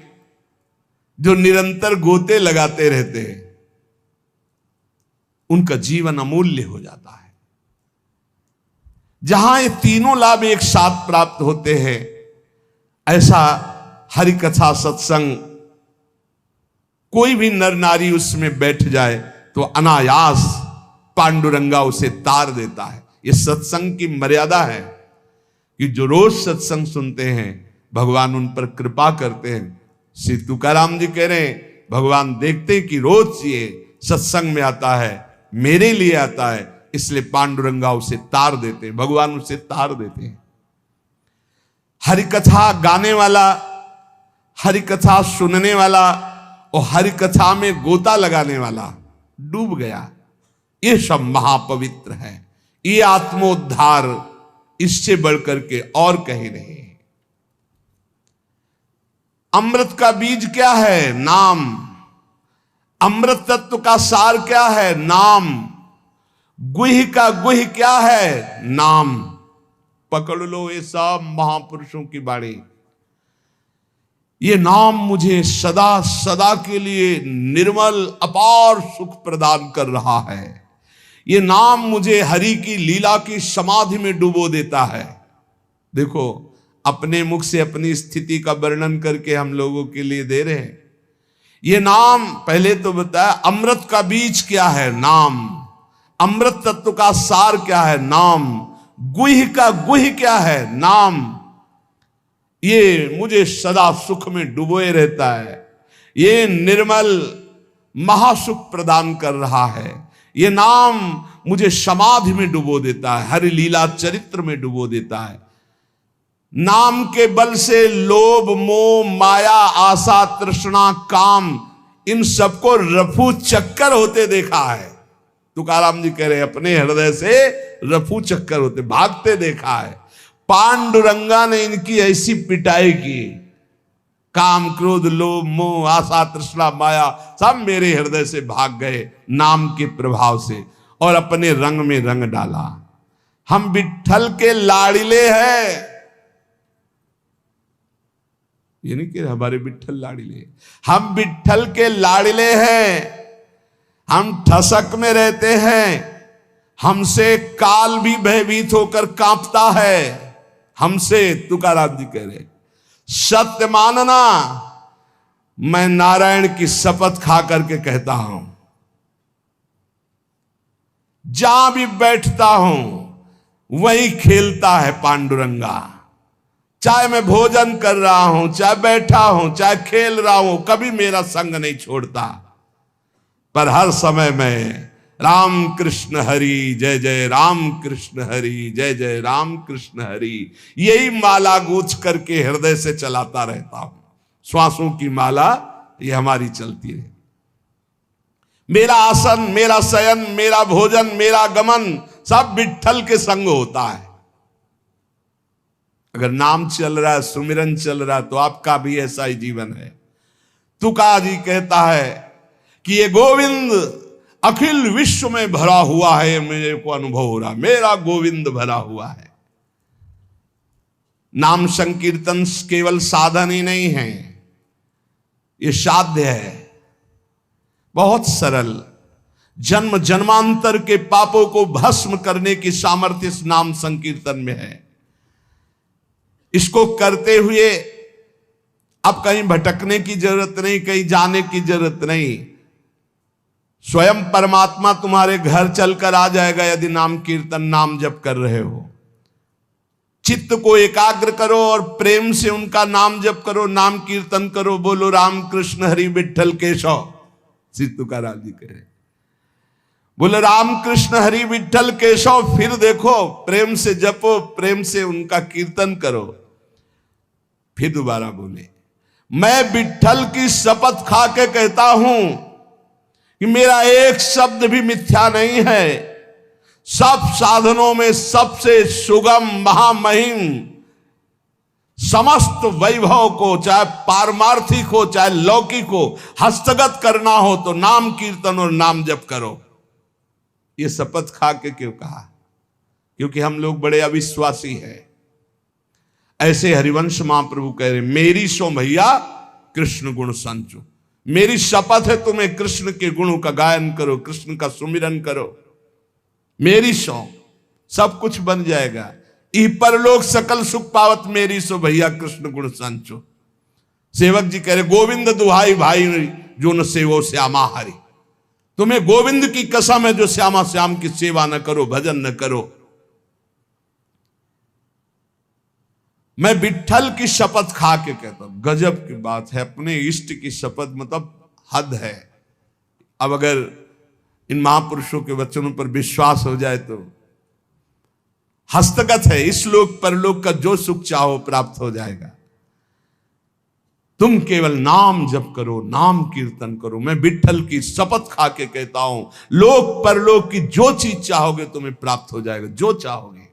जो निरंतर गोते लगाते रहते हैं, उनका जीवन अमूल्य हो जाता है। जहां ये तीनों लाभ एक साथ प्राप्त होते हैं, ऐसा हरि कथा सत्संग कोई भी नर नारी उसमें बैठ जाए तो अनायास पांडुरंगा उसे तार देता है। ये सत्संग की मर्यादा है कि जो रोज सत्संग सुनते हैं भगवान उन पर कृपा करते हैं। श्री तुकाराम जी कह रहे हैं, भगवान देखते हैं कि रोज ये सत्संग में आता है, मेरे लिए आता है, इसलिए पांडुरंगा उसे तार देते हैं, भगवान उसे तार देते हैं। हरिकथा गाने वाला, हरिकथा सुनने वाला और हरिकथा में गोता लगाने वाला डूब गया। ये सब महापवित्र है। ये आत्मोद्धार इससे बढ़कर के और कहीं नहीं। अमृत का बीज क्या है? नाम। अमृत तत्व का सार क्या है? नाम। गुह का गुह क्या है? नाम। पकड़ लो ये सब महापुरुषों की बाणी। ये नाम मुझे सदा सदा के लिए निर्मल अपार सुख प्रदान कर रहा है। ये नाम मुझे हरि की लीला की समाधि में डुबो देता है। देखो, अपने मुख से अपनी स्थिति का वर्णन करके हम लोगों के लिए दे रहे हैं। ये नाम पहले तो बताया, अमृत का बीज क्या है? नाम। अमृत तत्व का सार क्या है? नाम। गुह का गुह क्या है? नाम। ये मुझे सदा सुख में डुबोए रहता है। ये निर्मल महासुख प्रदान कर रहा है। ये नाम मुझे समाधि में डुबो देता है, हरि लीला चरित्र में डुबो देता है। नाम के बल से लोभ, मोह, माया, आशा, तृष्णा, काम, इन सबको रफू चक्कर होते देखा है। तुकाराम जी कह रहे अपने हृदय से रफू चक्कर होते, भागते देखा है। पांडुरंगा ने इनकी ऐसी पिटाई की, काम, क्रोध, लोभ, मोह, आशा, तृष्णा, माया सब मेरे हृदय से भाग गए नाम के प्रभाव से और अपने रंग में रंग डाला। हम विट्ठल के लाड़िले हैं। ये नहीं कि हमारे विट्ठल लाड़िले, हम विट्ठल के लाड़िले हैं। हम ठसक में रहते हैं। हमसे काल भी भयभीत होकर कांपता है। हमसे, तुकाराम जी कह रहे, सत्य मानना, मैं नारायण की शपथ खा करके कहता हूं, जहां भी बैठता हूं वहीं खेलता है पांडुरंगा। चाहे मैं भोजन कर रहा हूं, चाहे बैठा हूं, चाहे खेल रहा हूं, कभी मेरा संग नहीं छोड़ता। पर हर समय में राम कृष्ण हरि जय जय राम कृष्ण हरि जय जय राम कृष्ण हरि, यही माला गूंथ करके हृदय से चलाता रहता हूं। श्वासों की माला ये हमारी चलती है। मेरा आसन, मेरा शयन, मेरा भोजन, मेरा गमन सब विट्ठल के संग होता है। अगर नाम चल रहा है, सुमिरन चल रहा है, तो आपका भी ऐसा ही जीवन है। तुका जी कहता है कि ये गोविंद अखिल विश्व में भरा हुआ है, मेरे को अनुभव हो रहा, मेरा गोविंद भरा हुआ है। नाम संकीर्तन केवल साधन ही नहीं है, ये साध्य है, बहुत सरल। जन्म जन्मांतर के पापों को भस्म करने की सामर्थ्य इस नाम संकीर्तन में है। इसको करते हुए अब कहीं भटकने की जरूरत नहीं, कहीं जाने की जरूरत नहीं। स्वयं परमात्मा तुम्हारे घर चलकर आ जाएगा यदि नाम कीर्तन नाम जप कर रहे हो। चित्त को एकाग्र करो और प्रेम से उनका नाम जप करो, नाम कीर्तन करो, बोलो राम कृष्ण हरि विट्ठल केशव। श्री तुकाराम जी कह रहे, बोले राम कृष्ण हरि विट्ठल केशव। फिर देखो, प्रेम से जपो, प्रेम से उनका कीर्तन करो। फिर दोबारा बोले, मैं विट्ठल की शपथ खा के कहता हूं कि मेरा एक शब्द भी मिथ्या नहीं है। सब साधनों में सबसे सुगम महामहिम, समस्त वैभव को, चाहे पारमार्थिक हो चाहे लौकिक हो, हस्तगत करना हो तो नाम कीर्तन और नाम जप करो। ये शपथ खा के क्यों कहा? क्योंकि हम लोग बड़े अविश्वासी हैं। ऐसे हरिवंश महाप्रभु कह रहे, मेरी सो भैया कृष्ण गुण संचो। मेरी शपथ है तुम्हें कृष्ण के गुणों का गायन करो, कृष्ण का सुमिरन करो। मेरी सो सब कुछ बन जाएगा। ई परलोक सकल सुख पावत मेरी सो भैया कृष्ण गुण संचो। सेवक जी कह रहे, गोविंद दुहाई भाई जो न सेवो श्यामा हरि। तुम्हें गोविंद की कसम है जो श्यामा श्याम की सेवा न करो, भजन न करो। मैं विट्ठल की शपथ खा के कहता हूं, गजब की बात है। अपने इष्ट की शपथ मतलब हद है। अब अगर इन महापुरुषों के वचनों पर विश्वास हो जाए तो हस्तगत है, इस लोक परलोक का जो सुख चाहो प्राप्त हो जाएगा। तुम केवल नाम जप करो, नाम कीर्तन करो। मैं विट्ठल की शपथ खा के कहता हूं, लोक परलोक की जो चीज चाहोगे तुम्हें प्राप्त हो जाएगा, जो चाहोगे।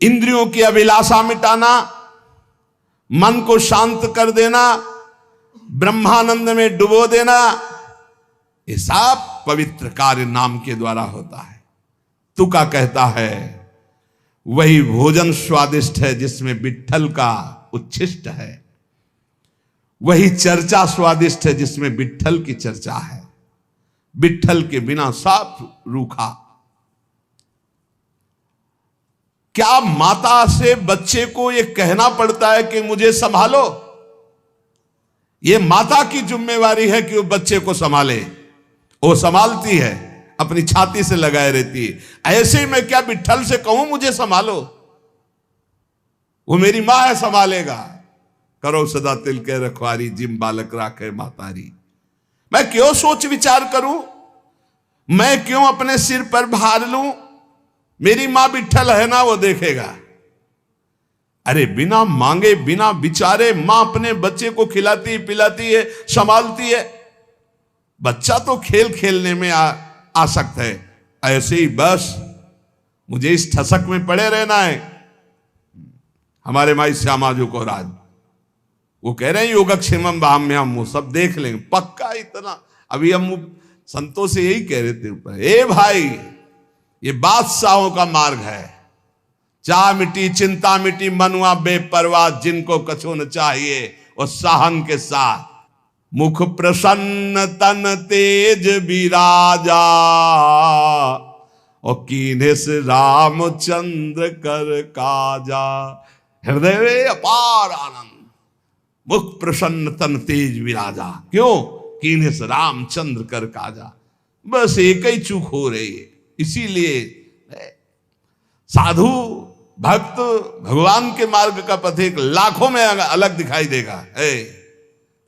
इंद्रियों की अभिलाषा मिटाना, मन को शांत कर देना, ब्रह्मानंद में डुबो देना, ये सब पवित्र कार्य नाम के द्वारा होता है। तुका कहता है, वही भोजन स्वादिष्ट है जिसमें विट्ठल का उच्छिष्ट है। वही चर्चा स्वादिष्ट है जिसमें विट्ठल की चर्चा है। विट्ठल के बिना सब रूखा। क्या माता से बच्चे को यह कहना पड़ता है कि मुझे संभालो? यह माता की जिम्मेवारी है कि वो बच्चे को संभाले। वो संभालती है, अपनी छाती से लगाए रहती है। ऐसे मैं क्या विट्ठल से कहूं मुझे संभालो? वो मेरी मां है, संभालेगा। करो सदा तिल के रखवारी, जिम बालक राखे मातारी। मैं क्यों सोच विचार करूं? मैं क्यों अपने सिर पर भार लूं? मेरी मां विट्ठल है ना, वो देखेगा। अरे बिना मांगे बिना विचारे मां अपने बच्चे को खिलाती पिलाती है, संभालती है। बच्चा तो खेल खेलने में आसक्त है, ऐसे ही बस मुझे इस ठसक में पड़े रहना है। हमारे माई श्यामा जो को राज, वो कह रहे हैं योगक्षेमम बाह्यम, वो सब देख लेंगे पक्का। इतना अभी हम संतों से यही कह रहे थे ऊपर, ए भाई ये बादशाहों का मार्ग है। चाह मिटी चिंता मिटी, मनुआ बेपरवाह, जिनको कछु न चाहिए वो साहन के साथ। मुख प्रसन्न तन तेज विराजा, और कीन्हे से रामचंद्र कर काजा। हृदय में अपार आनंद, मुख प्रसन्न तन तेज विराजा। क्यों? कीन्हे से रामचंद्र कर काजा। बस एक ही चूक हो रही है। इसीलिए साधु भक्त भगवान के मार्ग का पथिक लाखों में अलग दिखाई देगा,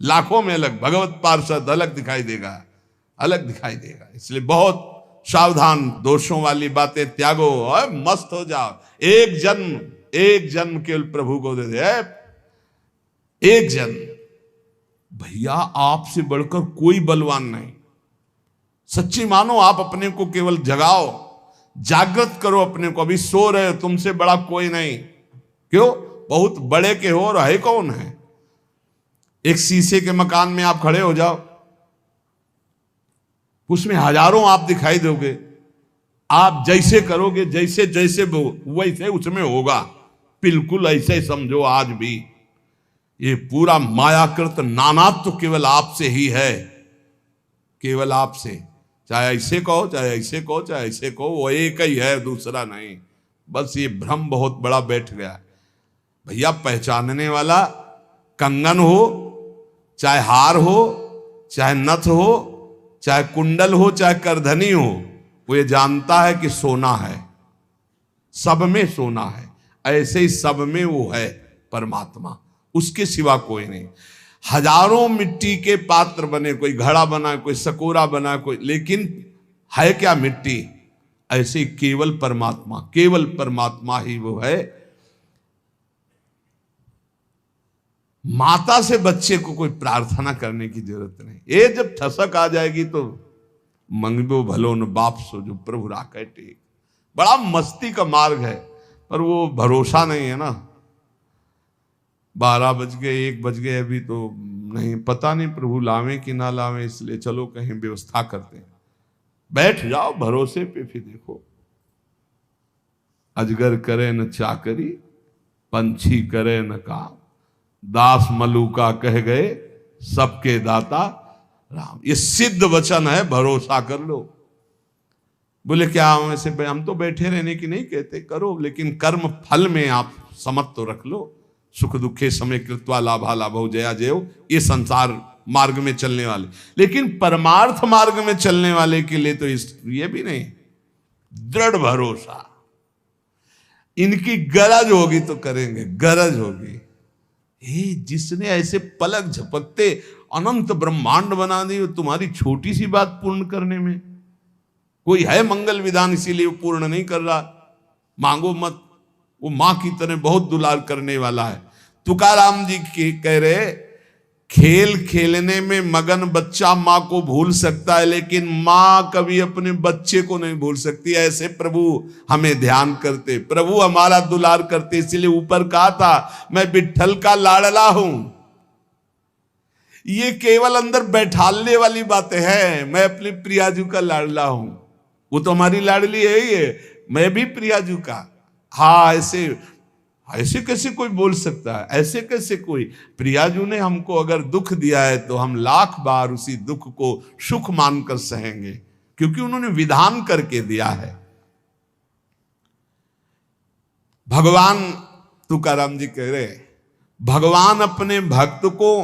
लाखों में अलग, भगवत पार्षद अलग दिखाई देगा, अलग दिखाई देगा। इसलिए बहुत सावधान, दोषों वाली बातें त्यागो और मस्त हो जाओ। एक जन्म केवल प्रभु को दे दे, एक जन्म। भैया आपसे बढ़कर कोई बलवान नहीं। सच्ची मानो, आप अपने को केवल जगाओ, जागृत करो अपने को। अभी सो रहे हो, तुमसे बड़ा कोई नहीं। क्यों? बहुत बड़े के हो और है कौन है? एक शीशे के मकान में आप खड़े हो जाओ, उसमें हजारों आप दिखाई दोगे। आप जैसे करोगे, जैसे जैसे वैसे उसमें होगा। बिल्कुल ऐसे समझो। आज भी ये पूरा मायाकृत नानात्व तो केवल आपसे ही है, केवल आपसे। चाहे ऐसे कहो, चाहे ऐसे कहो, चाहे ऐसे कहो, वो एक ही है, दूसरा नहीं। बस ये भ्रम बहुत बड़ा बैठ गया। भैया पहचानने वाला कंगन हो, चाहे हार हो, चाहे नथ हो, चाहे कुंडल हो, चाहे करधनी हो, वो ये जानता है कि सोना है, सब में सोना है। ऐसे ही सब में वो है परमात्मा, उसके सिवा कोई नहीं। हजारों मिट्टी के पात्र बने, कोई घड़ा बना, कोई सकोरा बना, कोई, लेकिन है क्या? मिट्टी। ऐसे ही केवल परमात्मा, केवल परमात्मा ही वो है। माता से बच्चे को कोई प्रार्थना करने की जरूरत नहीं। ये जब ठसक आ जाएगी तो मंगबो भलो न बाप सो जो प्रभु राखे टेक। बड़ा मस्ती का मार्ग है, पर वो भरोसा नहीं है ना। 12 बज गए, 1 बज गए, अभी तो नहीं, पता नहीं प्रभु लावे कि ना लावे, इसलिए चलो कहीं व्यवस्था करते हैं। बैठ जाओ भरोसे पे, फिर देखो। अजगर करे न चाकरी, पंछी करे न काम, दास मलूका कह गए सबके दाता राम। ये सिद्ध वचन है, भरोसा कर लो। बोले क्या हम तो बैठे रहने की नहीं कहते, करो, लेकिन कर्म फल में आप समत तो रख लो। सुख दुखे समय कृत्वा लाभा लाभो जया जयो, ये संसार मार्ग में चलने वाले। लेकिन परमार्थ मार्ग में चलने वाले के लिए तो ये भी नहीं, दृढ़ भरोसा। इनकी गरज होगी तो करेंगे, गरज होगी। जिसने ऐसे पलक झपकते अनंत ब्रह्मांड बना दी, तुम्हारी छोटी सी बात पूर्ण करने में कोई है मंगल विधान, इसीलिए वो पूर्ण नहीं कर रहा। मांगो मत, वो मां की तरह बहुत दुलार करने वाला है। तुकाराम जी कह रहे, खेल खेलने में मगन बच्चा मां को भूल सकता है, लेकिन मां कभी अपने बच्चे को नहीं भूल सकती। ऐसे प्रभु हमें ध्यान करते, प्रभु हमारा दुलार करते। इसलिए ऊपर कहा था, मैं विट्ठल का लाडला हूं। ये केवल अंदर बैठालने वाली बातें हैं। मैं अपने प्रियाजू का लाडला हूं, वो तो हमारी लाडली है ही है, मैं भी प्रियाजू का। हाँ, ऐसे कैसे कोई बोल सकता है? ऐसे कैसे कोई? प्रियाजू ने हमको अगर दुख दिया है तो हम लाख बार उसी दुख को सुख मानकर सहेंगे, क्योंकि उन्होंने विधान करके दिया है। भगवान, तुकाराम जी कह रहे, भगवान अपने भक्त को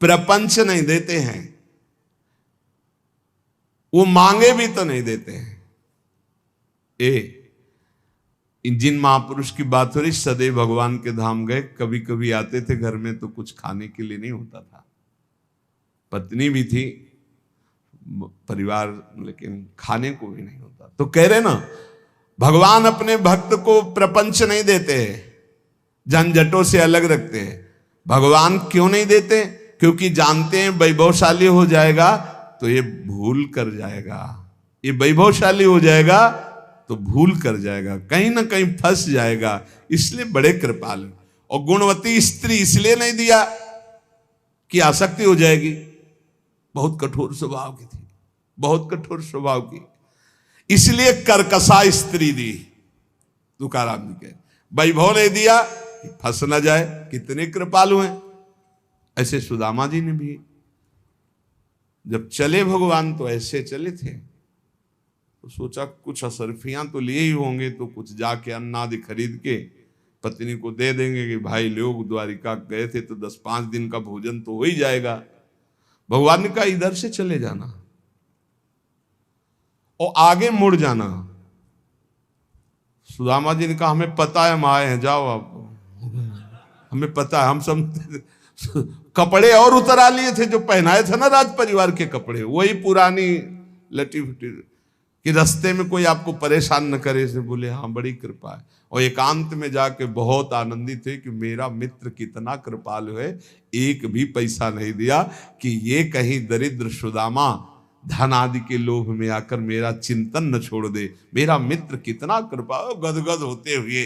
प्रपंच नहीं देते हैं, वो मांगे भी तो नहीं देते हैं। जिन महापुरुष की बात हो रही, सदैव भगवान के धाम गए, कभी कभी आते थे घर में तो कुछ खाने के लिए नहीं होता था, पत्नी भी थी, परिवार, लेकिन खाने को भी नहीं होता। तो कह रहे ना, भगवान अपने भक्त को प्रपंच नहीं देते, झंझटों से अलग रखते हैं। भगवान क्यों नहीं देते? क्योंकि जानते हैं वैभवशाली हो जाएगा तो ये भूल कर जाएगा, ये वैभवशाली हो जाएगा तो भूल कर जाएगा, कहीं ना कहीं फंस जाएगा। इसलिए बड़े कृपालु। और गुणवती स्त्री इसलिए नहीं दिया कि आसक्ति हो जाएगी, बहुत कठोर स्वभाव की थी, बहुत कठोर स्वभाव की, इसलिए कर्कशा स्त्री दी। तुकाराम जी के वैभव नहीं दिया, फंस ना जाए। कितने कृपालु हैं। ऐसे सुदामा जी ने भी जब चले भगवान तो ऐसे चले थे, तो सोचा कुछ असरफियां तो लिए ही होंगे, तो कुछ जाके अन्न आदि खरीद के पत्नी को दे देंगे कि भाई लोग द्वारिका गए थे तो 10-5 दिन का भोजन तो हो ही जाएगा। भगवान ने कहा इधर से चले जाना, और आगे मुड़ जाना। सुदामा जी ने कहा हमें पता है हम आए हैं, जाओ आप, हमें पता है, हम सब कपड़े और उतरा लिए थे जो पहनाए थे ना राज परिवार के कपड़े, वही पुरानी लटी फटी, कि रास्ते में कोई आपको परेशान न करे। से बोले हाँ बड़ी कृपा है। और एकांत में जाके बहुत आनंदित थे कि मेरा मित्र कितना कृपालु है, एक भी पैसा नहीं दिया कि ये कहीं दरिद्र सुदामा धन आदि के लोभ में आकर मेरा चिंतन न छोड़ दे। मेरा मित्र कितना कृपा, गदगद होते हुए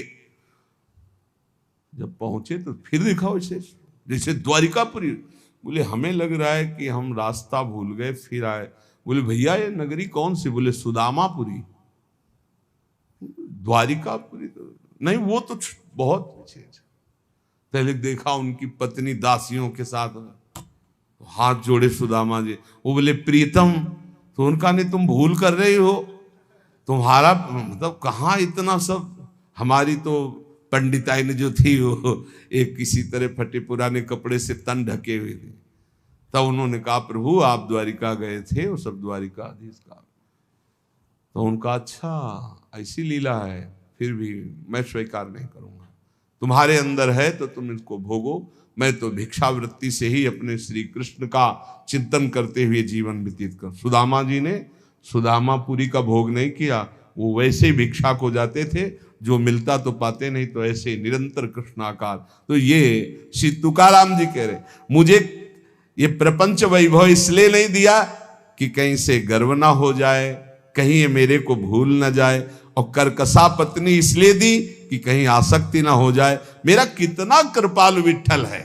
जब पहुंचे तो फिर दिखाओ इसे जैसे द्वारिकापुरी। बोले हमें लग रहा है कि हम रास्ता भूल गए, फिर आए। बोले भैया ये नगरी कौन सी? बोले सुदामापुरी। द्वारिकापुरी तो नहीं, वो तो बहुत पीछे। पहले देखा उनकी पत्नी दासियों के साथ, हाथ जोड़े सुदामा जी। वो बोले प्रीतम, तो उनका नहीं तुम भूल कर रही हो, तुम्हारा मतलब कहाँ इतना सब। हमारी तो पंडिताई ने जो थी वो एक किसी तरह फटे पुराने कपड़े से तन ढके हुए थे। तब उन्होंने कहा प्रभु आप द्वारिका गए थे, वो सब द्वारिकाधीश का। तो उनका अच्छा ऐसी लीला है, फिर भी मैं स्वीकार नहीं करूंगा। तुम्हारे अंदर है तो तुम इसको भोगो, मैं तो भिक्षावृत्ति से ही अपने श्री कृष्ण का चिंतन करते हुए जीवन व्यतीत कर। सुदामा जी ने सुदामापुरी का भोग नहीं किया, वो वैसे ही भिक्षा को जाते थे, जो मिलता तो पाते नहीं, तो ऐसे निरंतर कृष्णाकार। तो ये श्री तुकाराम जी कह रहे मुझे ये प्रपंच वैभव इसलिए नहीं दिया कि कहीं से गर्व ना हो जाए, कहीं ये मेरे को भूल ना जाए, और करकसा पत्नी इसलिए दी कि कहीं आसक्ति ना हो जाए। मेरा कितना कृपालु विठल है।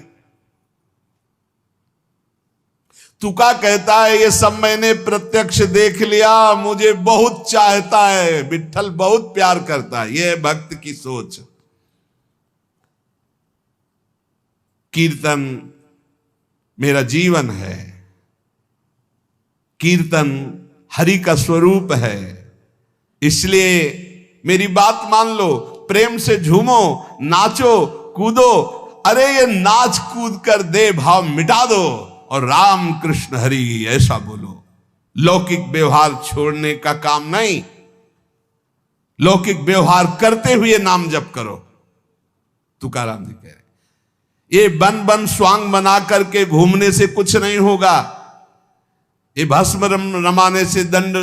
तुका कहता है ये सब मैंने प्रत्यक्ष देख लिया, मुझे बहुत चाहता है, विठल बहुत प्यार करता है। यह भक्त की सोच। कीर्तन मेरा जीवन है, कीर्तन हरि का स्वरूप है, इसलिए मेरी बात मान लो, प्रेम से झूमो, नाचो, कूदो। अरे ये नाच कूद कर दे भाव मिटा दो और राम कृष्ण हरि ऐसा बोलो। लौकिक व्यवहार छोड़ने का काम नहीं, लौकिक व्यवहार करते हुए नाम जप करो। तुकाराम जी कह रहे ये बन बन स्वांग बना करके घूमने से कुछ नहीं होगा, ये भस्म रमाने से, दंड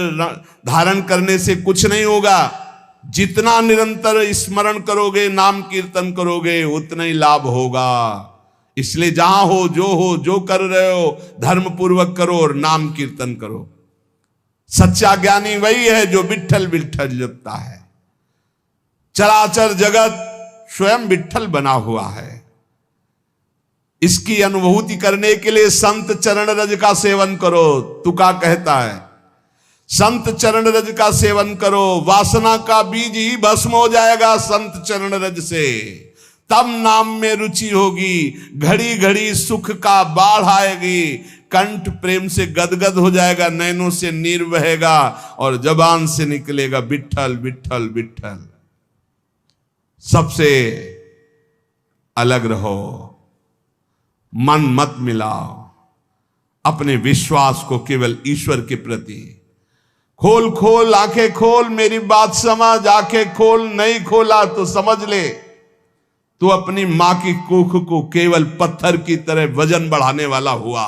धारण करने से कुछ नहीं होगा। जितना निरंतर स्मरण करोगे, नाम कीर्तन करोगे, उतना ही लाभ होगा। इसलिए जहां हो, जो कर रहे हो, धर्म पूर्वक करो और नाम कीर्तन करो। सच्चा ज्ञानी वही है जो विठ्ठल विठ्ठल जपता है। चराचर जगत स्वयं विठ्ठल बना हुआ है। इसकी अनुभूति करने के लिए संत चरण रज का सेवन करो। तुका कहता है संत चरण रज का सेवन करो, वासना का बीज ही भस्म हो जाएगा संत चरण रज से। तब नाम में रुचि होगी, घड़ी घड़ी सुख का बाढ़ आएगी, कंठ प्रेम से गदगद हो जाएगा, नैनों से नीर बहेगा और जबान से निकलेगा विठ्ठल विठ्ठल विठ्ठल। सबसे अलग रहो, मन मत मिलाओ, अपने विश्वास को केवल ईश्वर के प्रति खोल खोल, आंखें खोल, मेरी बात समझ। आंखें खोल, नहीं खोला तो समझ ले तू अपनी मां की कोख को केवल पत्थर की तरह वजन बढ़ाने वाला हुआ,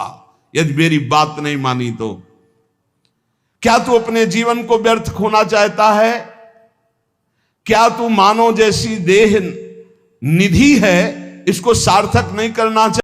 यदि मेरी बात नहीं मानी तो। क्या तू अपने जीवन को व्यर्थ खोना चाहता है? क्या तू मानव जैसी देह निधि है, इसको सार्थक नहीं करना चाहता?